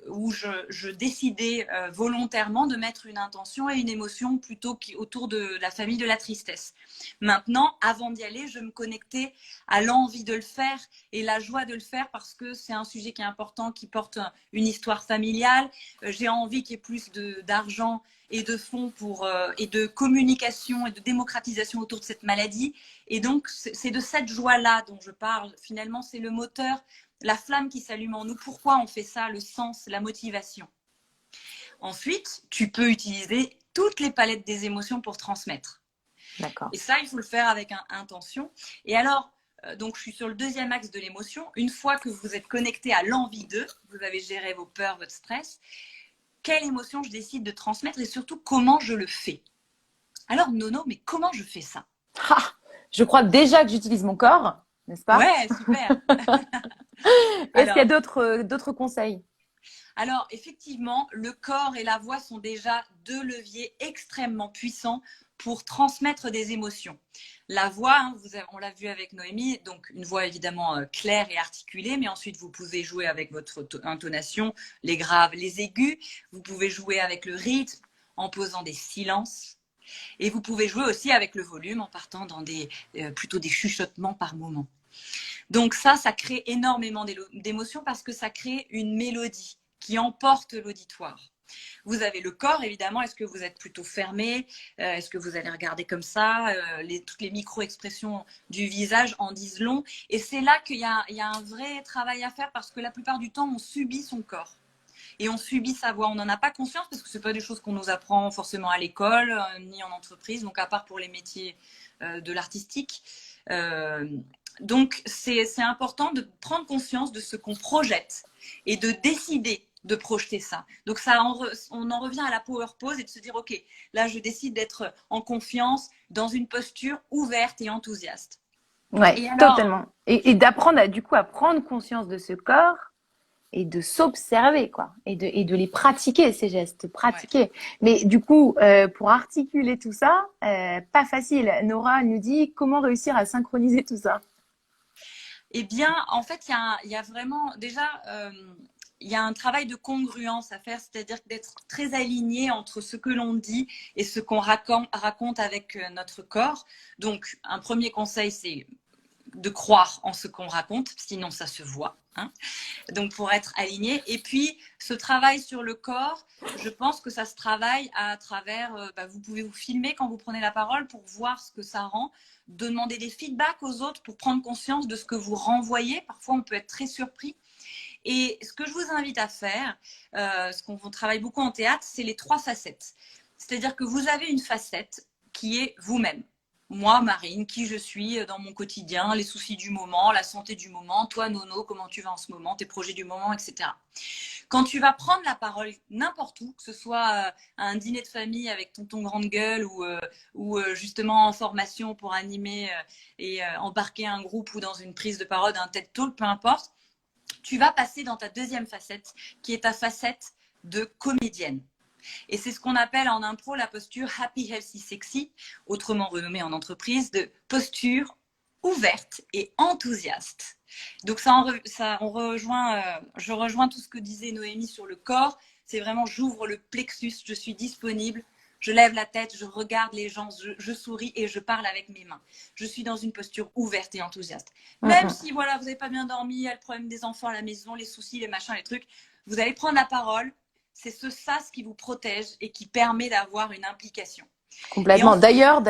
Speaker 2: où je décidais volontairement de mettre une intention et une émotion plutôt qu'autour de la famille de la tristesse. Maintenant, avant d'y aller, je me connectais à l'envie de le faire et la joie de le faire parce que c'est un sujet qui est important, qui porte une histoire familiale. J'ai envie qu'il y ait plus d'argent et de fonds et de communication et de démocratisation autour de cette maladie. Et donc, c'est de cette joie-là dont je parle. Finalement, c'est le moteur, la flamme qui s'allume en nous. Pourquoi on fait ça? Le sens, la motivation. Ensuite, tu peux utiliser toutes les palettes des émotions pour transmettre.
Speaker 1: D'accord.
Speaker 2: Et ça, il faut le faire avec intention. Et alors, donc je suis sur le deuxième axe de l'émotion. Une fois que vous êtes connecté à l'envie d'eux, vous avez géré vos peurs, votre stress, quelle émotion je décide de transmettre et surtout comment je le fais. Alors Nono, mais comment je fais ça?
Speaker 1: Ah, je crois déjà que j'utilise mon corps, n'est-ce pas?
Speaker 2: Ouais, super.
Speaker 1: Est-ce qu'il y a
Speaker 2: Alors,
Speaker 1: d'autres conseils?
Speaker 2: Alors, effectivement, le corps et la voix sont déjà deux leviers extrêmement puissants pour transmettre des émotions. La voix, hein, on l'a vu avec Noémie, donc une voix évidemment claire et articulée, mais ensuite vous pouvez jouer avec votre intonation, les graves, les aigus. Vous pouvez jouer avec le rythme en posant des silences. Et vous pouvez jouer aussi avec le volume en partant dans plutôt des chuchotements par moment. Donc ça crée énormément d'émotions parce que ça crée une mélodie qui emporte l'auditoire. Vous avez le corps, évidemment. Est-ce que vous êtes plutôt fermé? Est-ce que vous allez regarder comme ça? Toutes les micro-expressions du visage en disent long. Et c'est là qu'il y a un vrai travail à faire parce que la plupart du temps, on subit son corps. Et on subit sa voix. On n'en a pas conscience parce que ce n'est pas des choses qu'on nous apprend forcément à l'école ni en entreprise, donc à part pour les métiers de l'artistique. Donc, c'est important de prendre conscience de ce qu'on projette et de décider de projeter ça. Donc, on en revient à la power pose et de se dire, OK, là, je décide d'être en confiance, dans une posture ouverte et enthousiaste.
Speaker 1: Ouais,
Speaker 2: Et alors,
Speaker 1: totalement. Et d'apprendre du coup à prendre conscience de ce corps et de s'observer, quoi. Et de les pratiquer, ces gestes,
Speaker 2: ouais.
Speaker 1: pratiquer. Mais du coup, pour articuler tout ça, pas facile. Nora nous dit comment réussir à synchroniser tout ça.
Speaker 2: Eh bien, en fait, il y a vraiment déjà, il y a un travail de congruence à faire, c'est-à-dire d'être très aligné entre ce que l'on dit et ce qu'on raconte avec notre corps. Donc, un premier conseil, c'est de croire en ce qu'on raconte, sinon ça se voit. Hein. Donc, pour être aligné. Et puis, ce travail sur le corps, je pense que ça se travaille à travers, vous pouvez vous filmer quand vous prenez la parole pour voir ce que ça rend, de demander des feedbacks aux autres pour prendre conscience de ce que vous renvoyez. Parfois, on peut être très surpris. Et ce que je vous invite à faire, ce qu'on travaille beaucoup en théâtre, c'est les 3 facettes. C'est-à-dire que vous avez une facette qui est vous-même. Moi, Marine, qui je suis dans mon quotidien, les soucis du moment, la santé du moment, toi, Nono, comment tu vas en ce moment, tes projets du moment, etc. Quand tu vas prendre la parole n'importe où, que ce soit à un dîner de famille avec tonton grande gueule ou justement en formation pour animer et embarquer un groupe ou dans une prise de parole d'un TED Talk, peu importe, tu vas passer dans ta deuxième facette, qui est ta facette de comédienne. Et c'est ce qu'on appelle en impro la posture happy, healthy, sexy, autrement renommée en entreprise de posture ouverte et enthousiaste. Donc je rejoins tout ce que disait Noémie sur le corps. C'est vraiment j'ouvre le plexus, je suis disponible, je lève la tête, je regarde les gens, je souris et je parle avec mes mains. Je suis dans une posture ouverte et enthousiaste. Même si voilà, vous n'avez pas bien dormi, il y a le problème des enfants à la maison, les soucis, les machins, les trucs, vous allez prendre la parole. C'est ce sas qui vous protège et qui permet d'avoir une implication.
Speaker 1: Complètement.
Speaker 2: Ensuite,
Speaker 1: D'ailleurs,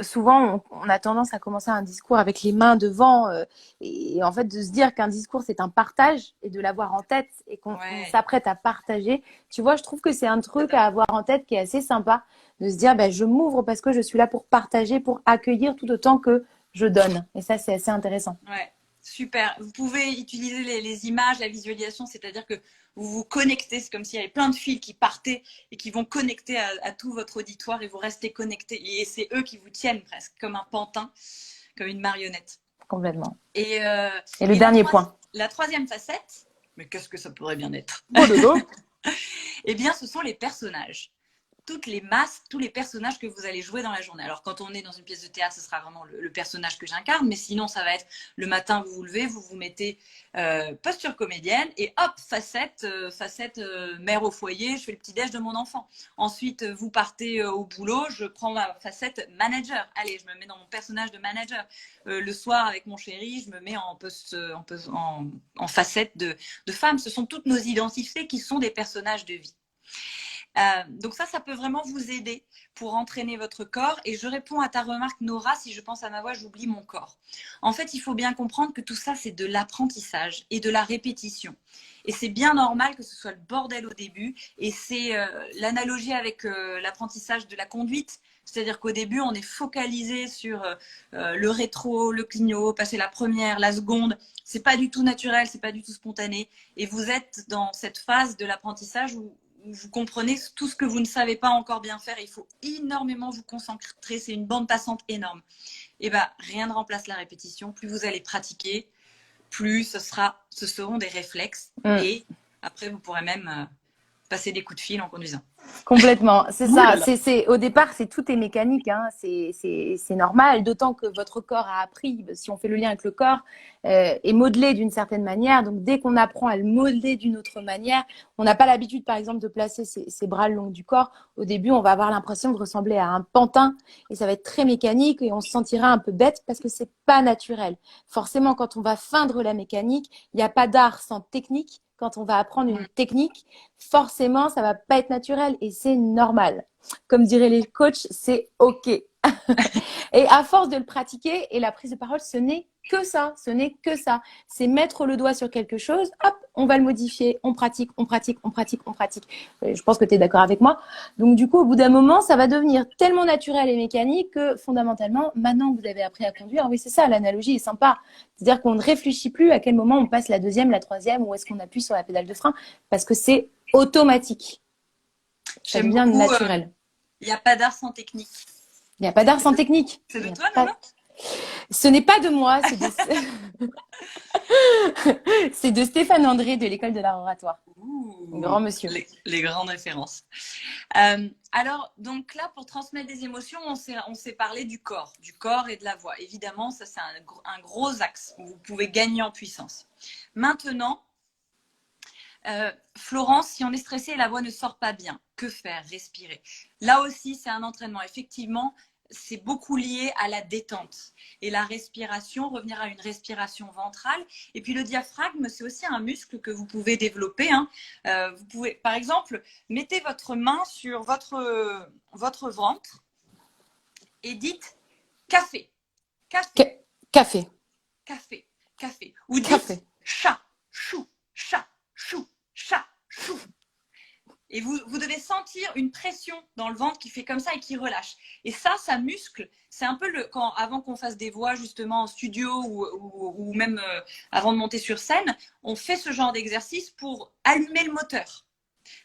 Speaker 1: souvent on a tendance à commencer un discours avec les mains devant et en fait de se dire qu'un discours c'est un partage et de l'avoir en tête et qu'on s'apprête à partager. Tu vois, je trouve que c'est un truc à avoir en tête qui est assez sympa de se dire je m'ouvre parce que je suis là pour partager, pour accueillir tout autant que je donne. Et ça, c'est assez intéressant.
Speaker 2: Ouais, super. Vous pouvez utiliser les images, la visualisation, c'est-à-dire que vous vous connectez, c'est comme s'il y avait plein de fils qui partaient et qui vont connecter à tout votre auditoire et vous restez connectés. Et c'est eux qui vous tiennent presque, comme un pantin, comme une marionnette.
Speaker 1: Complètement.
Speaker 2: Et
Speaker 1: le dernier point.
Speaker 2: La troisième facette, mais qu'est-ce que ça pourrait bien être?
Speaker 1: Oh, dodo.
Speaker 2: Eh bien, ce sont les personnages. Toutes les masques, tous les personnages que vous allez jouer dans la journée. Alors, quand on est dans une pièce de théâtre, ce sera vraiment le personnage que j'incarne, mais sinon, ça va être le matin, vous vous levez, vous vous mettez posture comédienne et hop, facette mère au foyer, je fais le petit-déj de mon enfant. Ensuite, vous partez au boulot, je prends ma facette manager. Allez, je me mets dans mon personnage de manager. Le soir, avec mon chéri, je me mets en facette de femme. Ce sont toutes nos identités qui sont des personnages de vie. Donc ça peut vraiment vous aider pour entraîner votre corps. Et je réponds à ta remarque, Nora, si je pense à ma voix, j'oublie mon corps. En fait, il faut bien comprendre que tout ça, c'est de l'apprentissage et de la répétition. Et c'est bien normal que ce soit le bordel au début. Et c'est l'analogie avec l'apprentissage de la conduite. C'est-à-dire qu'au début, on est focalisé sur le rétro, le clignot, passer la première, la seconde. C'est pas du tout naturel, c'est pas du tout spontané. Et vous êtes dans cette phase de l'apprentissage où vous comprenez tout ce que vous ne savez pas encore bien faire. Il faut énormément vous concentrer. C'est une bande passante énorme. Et bien, rien ne remplace la répétition. Plus vous allez pratiquer, plus ce seront des réflexes. Et après, vous pourrez même passer des coups de fil en conduisant.
Speaker 1: Complètement, c'est ça. Au départ, tout est mécanique, hein. C'est normal, d'autant que votre corps a appris, si on fait le lien avec le corps, est modelé d'une certaine manière. Donc, dès qu'on apprend à le modeler d'une autre manière, on n'a pas l'habitude, par exemple, de placer ses bras le long du corps. Au début, on va avoir l'impression de ressembler à un pantin et ça va être très mécanique et on se sentira un peu bête parce que c'est pas naturel. Forcément, quand on va feindre la mécanique, il n'y a pas d'art sans technique. Quand on va apprendre une technique, forcément, ça va pas être naturel et c'est normal. Comme diraient les coachs, c'est OK. Et à force de le pratiquer, et la prise de parole, ce n'est que ça, ce n'est que ça. C'est mettre le doigt sur quelque chose, hop, on va le modifier, on pratique, on pratique, on pratique, on pratique. Je pense que tu es d'accord avec moi. Donc du coup, au bout d'un moment, ça va devenir tellement naturel et mécanique que fondamentalement, maintenant que vous avez appris à conduire, oui c'est ça, l'analogie est sympa. C'est-à-dire qu'on ne réfléchit plus à quel moment on passe la deuxième, la troisième, ou est-ce qu'on appuie sur la pédale de frein, parce que c'est automatique. Ça devient naturel.
Speaker 2: Il n'y a pas d'art sans technique.
Speaker 1: Il n'y a pas d'art sans technique.
Speaker 2: C'est de toi, Nora ?
Speaker 1: Ce n'est pas de moi, c'est de Stéphane André de l'école de l'art oratoire. Grand monsieur.
Speaker 2: Les grandes références. Alors, donc là, pour transmettre des émotions, on s'est parlé du corps et de la voix. Évidemment, ça, c'est un gros axe où vous pouvez gagner en puissance. Maintenant, Florence, si on est stressé et la voix ne sort pas bien, que faire? Respirer. Là aussi, c'est un entraînement. Effectivement, c'est beaucoup lié à la détente. Et la respiration, revenir à une respiration ventrale. Et puis le diaphragme, c'est aussi un muscle que vous pouvez développer. Hein. Vous pouvez, par exemple, mettez votre main sur votre ventre et dites café. Café.
Speaker 1: Café.
Speaker 2: Café. Café. Ou dites
Speaker 1: café.
Speaker 2: Chat. Chou. Chat. Chou. Chat. Chou. Et vous devez sentir une pression dans le ventre qui fait comme ça et qui relâche. Et ça muscle. C'est un peu avant qu'on fasse des voix justement en studio ou même avant de monter sur scène, on fait ce genre d'exercice pour allumer le moteur.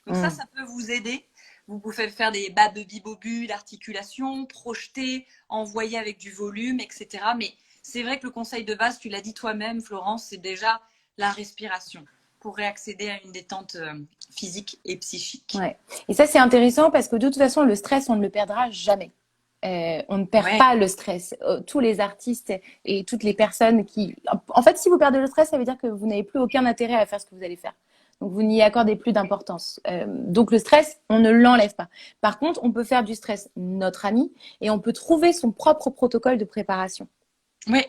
Speaker 2: Donc ça peut vous aider. Vous pouvez faire des babi-bobu, l'articulation, projeter, envoyer avec du volume, etc. Mais c'est vrai que le conseil de base, tu l'as dit toi-même, Florence, c'est déjà la respiration pour réaccéder à une détente physique et psychique.
Speaker 1: Ouais. Et ça, c'est intéressant parce que de toute façon, le stress, on ne le perdra jamais. On ne perd pas le stress. Tous les artistes et toutes les personnes qui… En fait, si vous perdez le stress, ça veut dire que vous n'avez plus aucun intérêt à faire ce que vous allez faire. Donc, vous n'y accordez plus d'importance. Donc, le stress, on ne l'enlève pas. Par contre, on peut faire du stress notre ami et on peut trouver son propre protocole de préparation.
Speaker 2: Oui.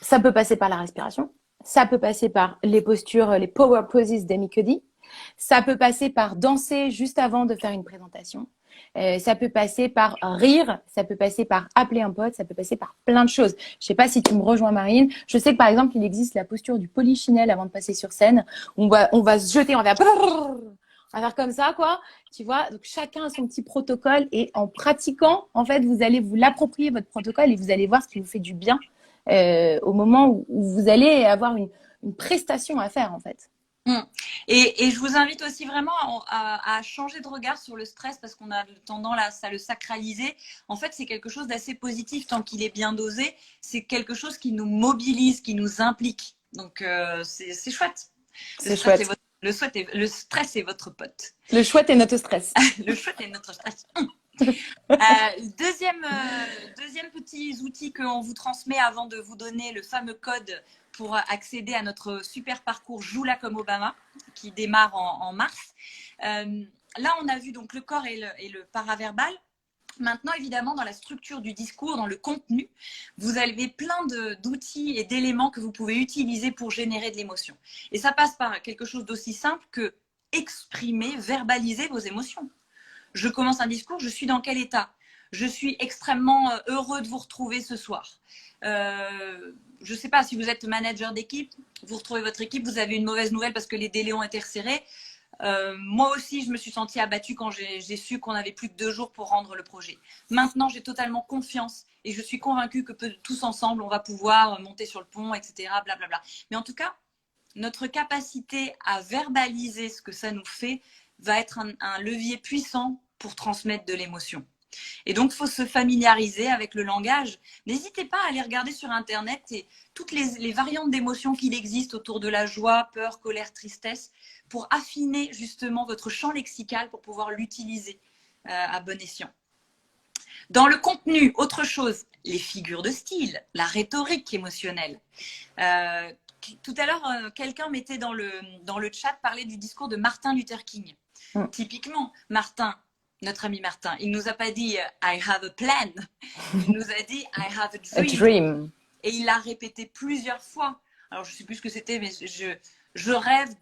Speaker 1: Ça peut passer par la respiration. Ça peut passer par les postures, les power poses d'Amy Cuddy. Ça peut passer par danser juste avant de faire une présentation. Ça peut passer par rire. Ça peut passer par appeler un pote. Ça peut passer par plein de choses. Je sais pas si tu me rejoins, Marine. Je sais que par exemple, il existe la posture du polichinelle avant de passer sur scène. On va se jeter, on va faire comme ça, quoi. Tu vois, donc chacun a son petit protocole et en pratiquant, en fait, vous allez vous l'approprier votre protocole et vous allez voir ce qui vous fait du bien. au moment où vous allez avoir une prestation à faire en fait.
Speaker 2: Et je vous invite aussi vraiment à changer de regard sur le stress parce qu'on a tendance à le sacraliser. En fait, c'est quelque chose d'assez positif tant qu'il est bien dosé. C'est quelque chose qui nous mobilise, qui nous implique. Donc, c'est chouette.
Speaker 1: C'est chouette.
Speaker 2: Le stress est votre pote.
Speaker 1: Le chouette est notre stress.
Speaker 2: Le chouette est notre stress. Deuxième petit outil qu'on vous transmet avant de vous donner le fameux code pour accéder à notre super parcours Joue-la comme Obama qui démarre en mars. Là, on a vu donc le corps et le paraverbal. Maintenant, évidemment, dans la structure du discours, dans le contenu, vous avez plein d'outils et d'éléments que vous pouvez utiliser pour générer de l'émotion. Et ça passe par quelque chose d'aussi simple que exprimer, verbaliser vos émotions. Je commence un discours, je suis dans quel état? Je suis extrêmement heureux de vous retrouver ce soir. Je ne sais pas, si vous êtes manager d'équipe, vous retrouvez votre équipe, vous avez une mauvaise nouvelle parce que les délais ont été resserrés. Moi aussi, je me suis sentie abattue quand j'ai su qu'on avait plus que 2 jours pour rendre le projet. Maintenant, j'ai totalement confiance et je suis convaincue que tous ensemble, on va pouvoir monter sur le pont, etc. Blablabla. Mais en tout cas, notre capacité à verbaliser ce que ça nous fait va être un levier puissant pour transmettre de l'émotion. Et donc, il faut se familiariser avec le langage. N'hésitez pas à aller regarder sur Internet et toutes les variantes d'émotions qu'il existe autour de la joie, peur, colère, tristesse, pour affiner justement votre champ lexical pour pouvoir l'utiliser à bon escient. Dans le contenu, autre chose, les figures de style, la rhétorique émotionnelle. Tout à l'heure, quelqu'un mettait dans le chat, parlait du discours de Martin Luther King. Typiquement, Martin, notre ami Martin, il ne nous a pas dit « I have a plan », il nous a dit « I have a dream ». Et il l'a répété plusieurs fois. Alors, je ne sais plus ce que c'était, mais je rêve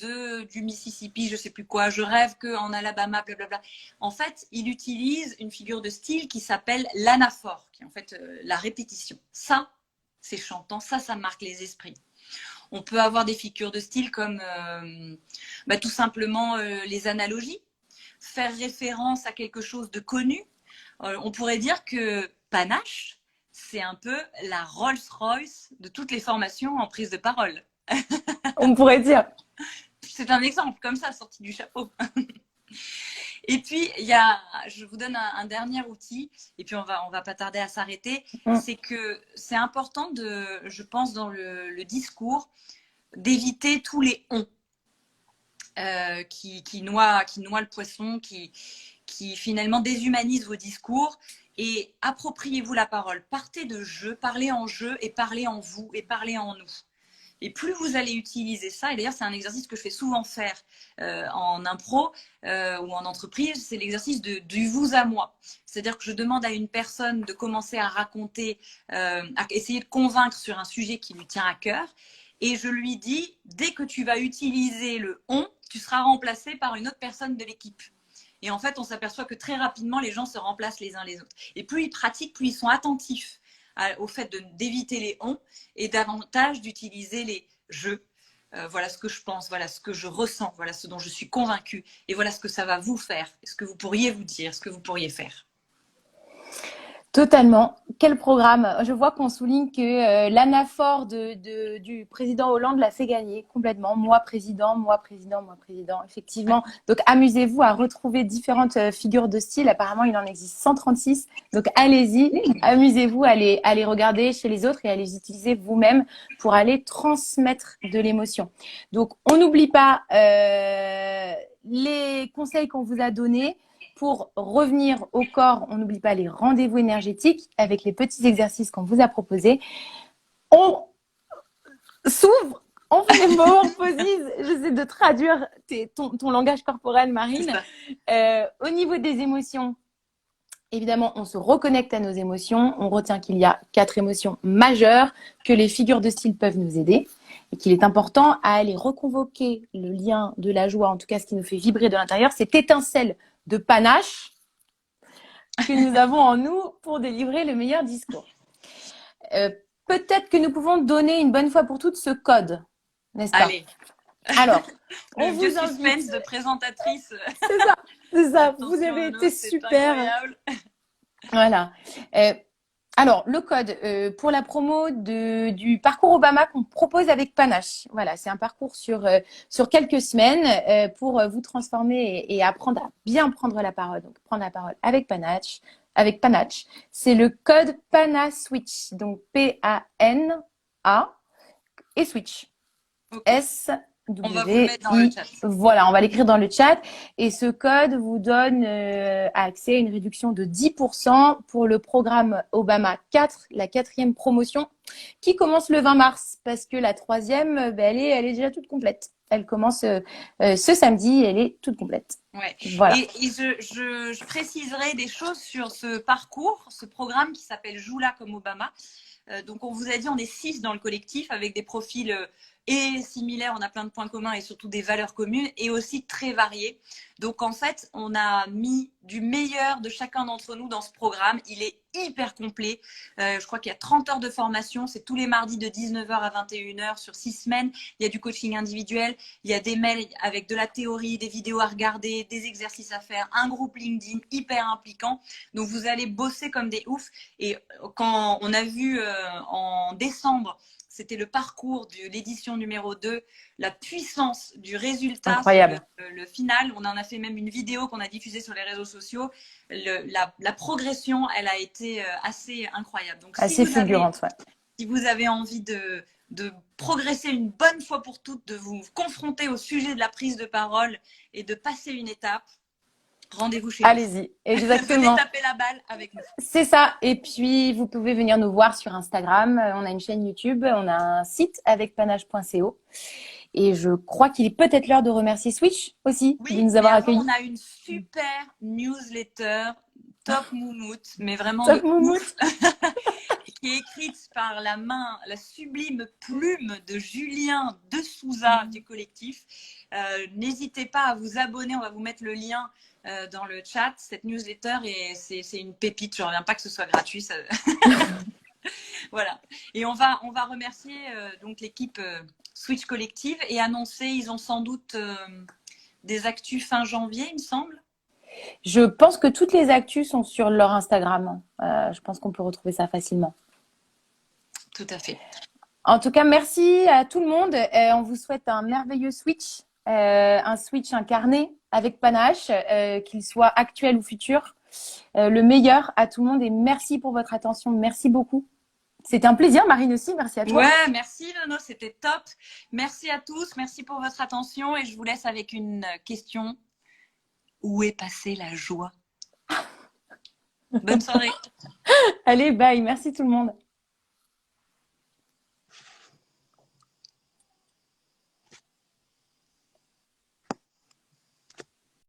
Speaker 2: du Mississippi, je ne sais plus quoi, je rêve qu'en Alabama, blablabla. En fait, il utilise une figure de style qui s'appelle l'anaphore, qui est en fait la répétition. Ça, c'est chantant, ça marque les esprits. On peut avoir des figures de style comme tout simplement les analogies, faire référence à quelque chose de connu. On pourrait dire que panache, c'est un peu la Rolls-Royce de toutes les formations en prise de parole.
Speaker 1: On pourrait dire.
Speaker 2: C'est un exemple comme ça, sorti du chapeau. Et puis, je vous donne un dernier outil, et puis on va pas tarder à s'arrêter, c'est que c'est important je pense, dans le discours, d'éviter tous les « on ». Qui noie le poisson, qui finalement déshumanise vos discours. Et appropriez-vous la parole. Partez de je, parlez en je et parlez en vous et parlez en nous. Et plus vous allez utiliser ça, et d'ailleurs c'est un exercice que je fais souvent faire en impro ou en entreprise, c'est l'exercice du vous à moi. C'est-à-dire que je demande à une personne de commencer à raconter, à essayer de convaincre sur un sujet qui lui tient à cœur. Et je lui dis, dès que tu vas utiliser le « on », tu seras remplacé par une autre personne de l'équipe. Et en fait, on s'aperçoit que très rapidement, les gens se remplacent les uns les autres. Et plus ils pratiquent, plus ils sont attentifs au fait d'éviter les « on » et davantage d'utiliser les « je ». Voilà ce que je pense, voilà ce que je ressens, voilà ce dont je suis convaincue. Et voilà ce que ça va vous faire, ce que vous pourriez vous dire, ce que vous pourriez faire.
Speaker 1: Totalement. Quel programme! Je vois qu'on souligne que l'anaphore du président Hollande l'a fait gagner complètement. Moi président, moi président, moi président. Effectivement. Donc, amusez-vous à retrouver différentes figures de style. Apparemment, il en existe 136. Donc, allez-y. Amusez-vous à les regarder chez les autres et à les utiliser vous-même pour aller transmettre de l'émotion. Donc, on n'oublie pas les conseils qu'on vous a donnés. Pour revenir au corps, on n'oublie pas les rendez-vous énergétiques avec les petits exercices qu'on vous a proposés. On s'ouvre, on fait des power poses. J'essaie de traduire ton langage corporel, Marine. Au niveau des émotions, évidemment, on se reconnecte à nos émotions. On retient qu'il y a 4 émotions majeures que les figures de style peuvent nous aider et qu'il est important à aller reconvoquer le lien de la joie, en tout cas ce qui nous fait vibrer de l'intérieur, cette étincelle de panache que nous avons en nous pour délivrer le meilleur discours. Peut-être que nous pouvons donner une bonne fois pour toutes ce code, n'est-ce pas?
Speaker 2: Allez.
Speaker 1: Alors,
Speaker 2: on vous invite de présentatrice.
Speaker 1: C'est ça. Vous avez été super.
Speaker 2: Incroyable.
Speaker 1: Voilà. Alors, le code pour la promo du parcours Obama qu'on propose avec Panache. Voilà, c'est un parcours sur quelques semaines pour vous transformer et apprendre à bien prendre la parole. Donc, prendre la parole avec Panache. Avec Panache, c'est le code PANASWITCH. Donc, P-A-N-A et Switch.
Speaker 2: Ok. On va vous le mettre dans le
Speaker 1: S-W-I.
Speaker 2: chat.
Speaker 1: Voilà, on va l'écrire dans le chat. Et ce code vous donne accès à une réduction de 10% pour le programme Obama 4, la quatrième promotion, qui commence le 20 mars. Parce que la troisième, elle est déjà toute complète. Elle commence ce samedi, elle est toute complète.
Speaker 2: Ouais.
Speaker 1: Voilà.
Speaker 2: Et je préciserai des choses sur ce parcours, ce programme qui s'appelle Joue-là comme Obama. Donc, on vous a dit, on est 6 dans le collectif avec des profils et similaires, on a plein de points communs et surtout des valeurs communes et aussi très variés. Donc, en fait, on a mis du meilleur de chacun d'entre nous dans ce programme. Il est hyper complet. Je crois qu'il y a 30 heures de formation. C'est tous les mardis de 19h à 21h sur 6 semaines. Il y a du coaching individuel. Il y a des mails avec de la théorie, des vidéos à regarder, des exercices à faire, un groupe LinkedIn hyper impliquant. Donc, vous allez bosser comme des oufs. Et quand on a vu en décembre, c'était le parcours de l'édition numéro 2, la puissance du résultat sur
Speaker 1: Incroyable.
Speaker 2: le final. On en a fait même une vidéo qu'on a diffusée sur les réseaux sociaux. La progression, elle a été assez incroyable. Donc,
Speaker 1: Assez fulgurante, ouais.
Speaker 2: si vous avez envie de progresser une bonne fois pour toutes, de vous confronter au sujet de la prise de parole et de passer une étape, rendez-vous chez nous.
Speaker 1: Allez-y, exactement.
Speaker 2: Venez taper la balle avec nous.
Speaker 1: C'est ça. Et puis, vous pouvez venir nous voir sur Instagram. On a une chaîne YouTube. On a un site avec panache.co. Et je crois qu'il est peut-être l'heure de remercier Switch aussi de
Speaker 2: Oui,
Speaker 1: nous
Speaker 2: mais
Speaker 1: avoir
Speaker 2: avant,
Speaker 1: accueillis.
Speaker 2: on a une super newsletter, top moumoute, mais vraiment
Speaker 1: Top
Speaker 2: de
Speaker 1: moumoute.
Speaker 2: ouf, qui est écrite par la sublime plume de Julien de Souza du collectif. N'hésitez pas à vous abonner, on va vous mettre le lien dans le chat, cette newsletter, et c'est une pépite, je ne reviens pas que ce soit gratuit. Ça... Voilà. Et on va remercier donc l'équipe Switch Collective et annoncer, ils ont sans doute des actus fin janvier, il me semble.
Speaker 1: Je pense que toutes les actus sont sur leur Instagram. Je pense qu'on peut retrouver ça facilement.
Speaker 2: Tout à fait.
Speaker 1: En tout cas, merci à tout le monde. On vous souhaite un merveilleux Switch, un Switch incarné avec panache, qu'il soit actuel ou futur. Le meilleur à tout le monde et merci pour votre attention. Merci beaucoup. C'était un plaisir, Marine aussi. Merci à toi.
Speaker 2: Ouais, merci Nono, c'était top. Merci à tous, merci pour votre attention et je vous laisse avec une question. Où est passée la joie? Bonne soirée.
Speaker 1: Allez, bye. Merci tout le monde.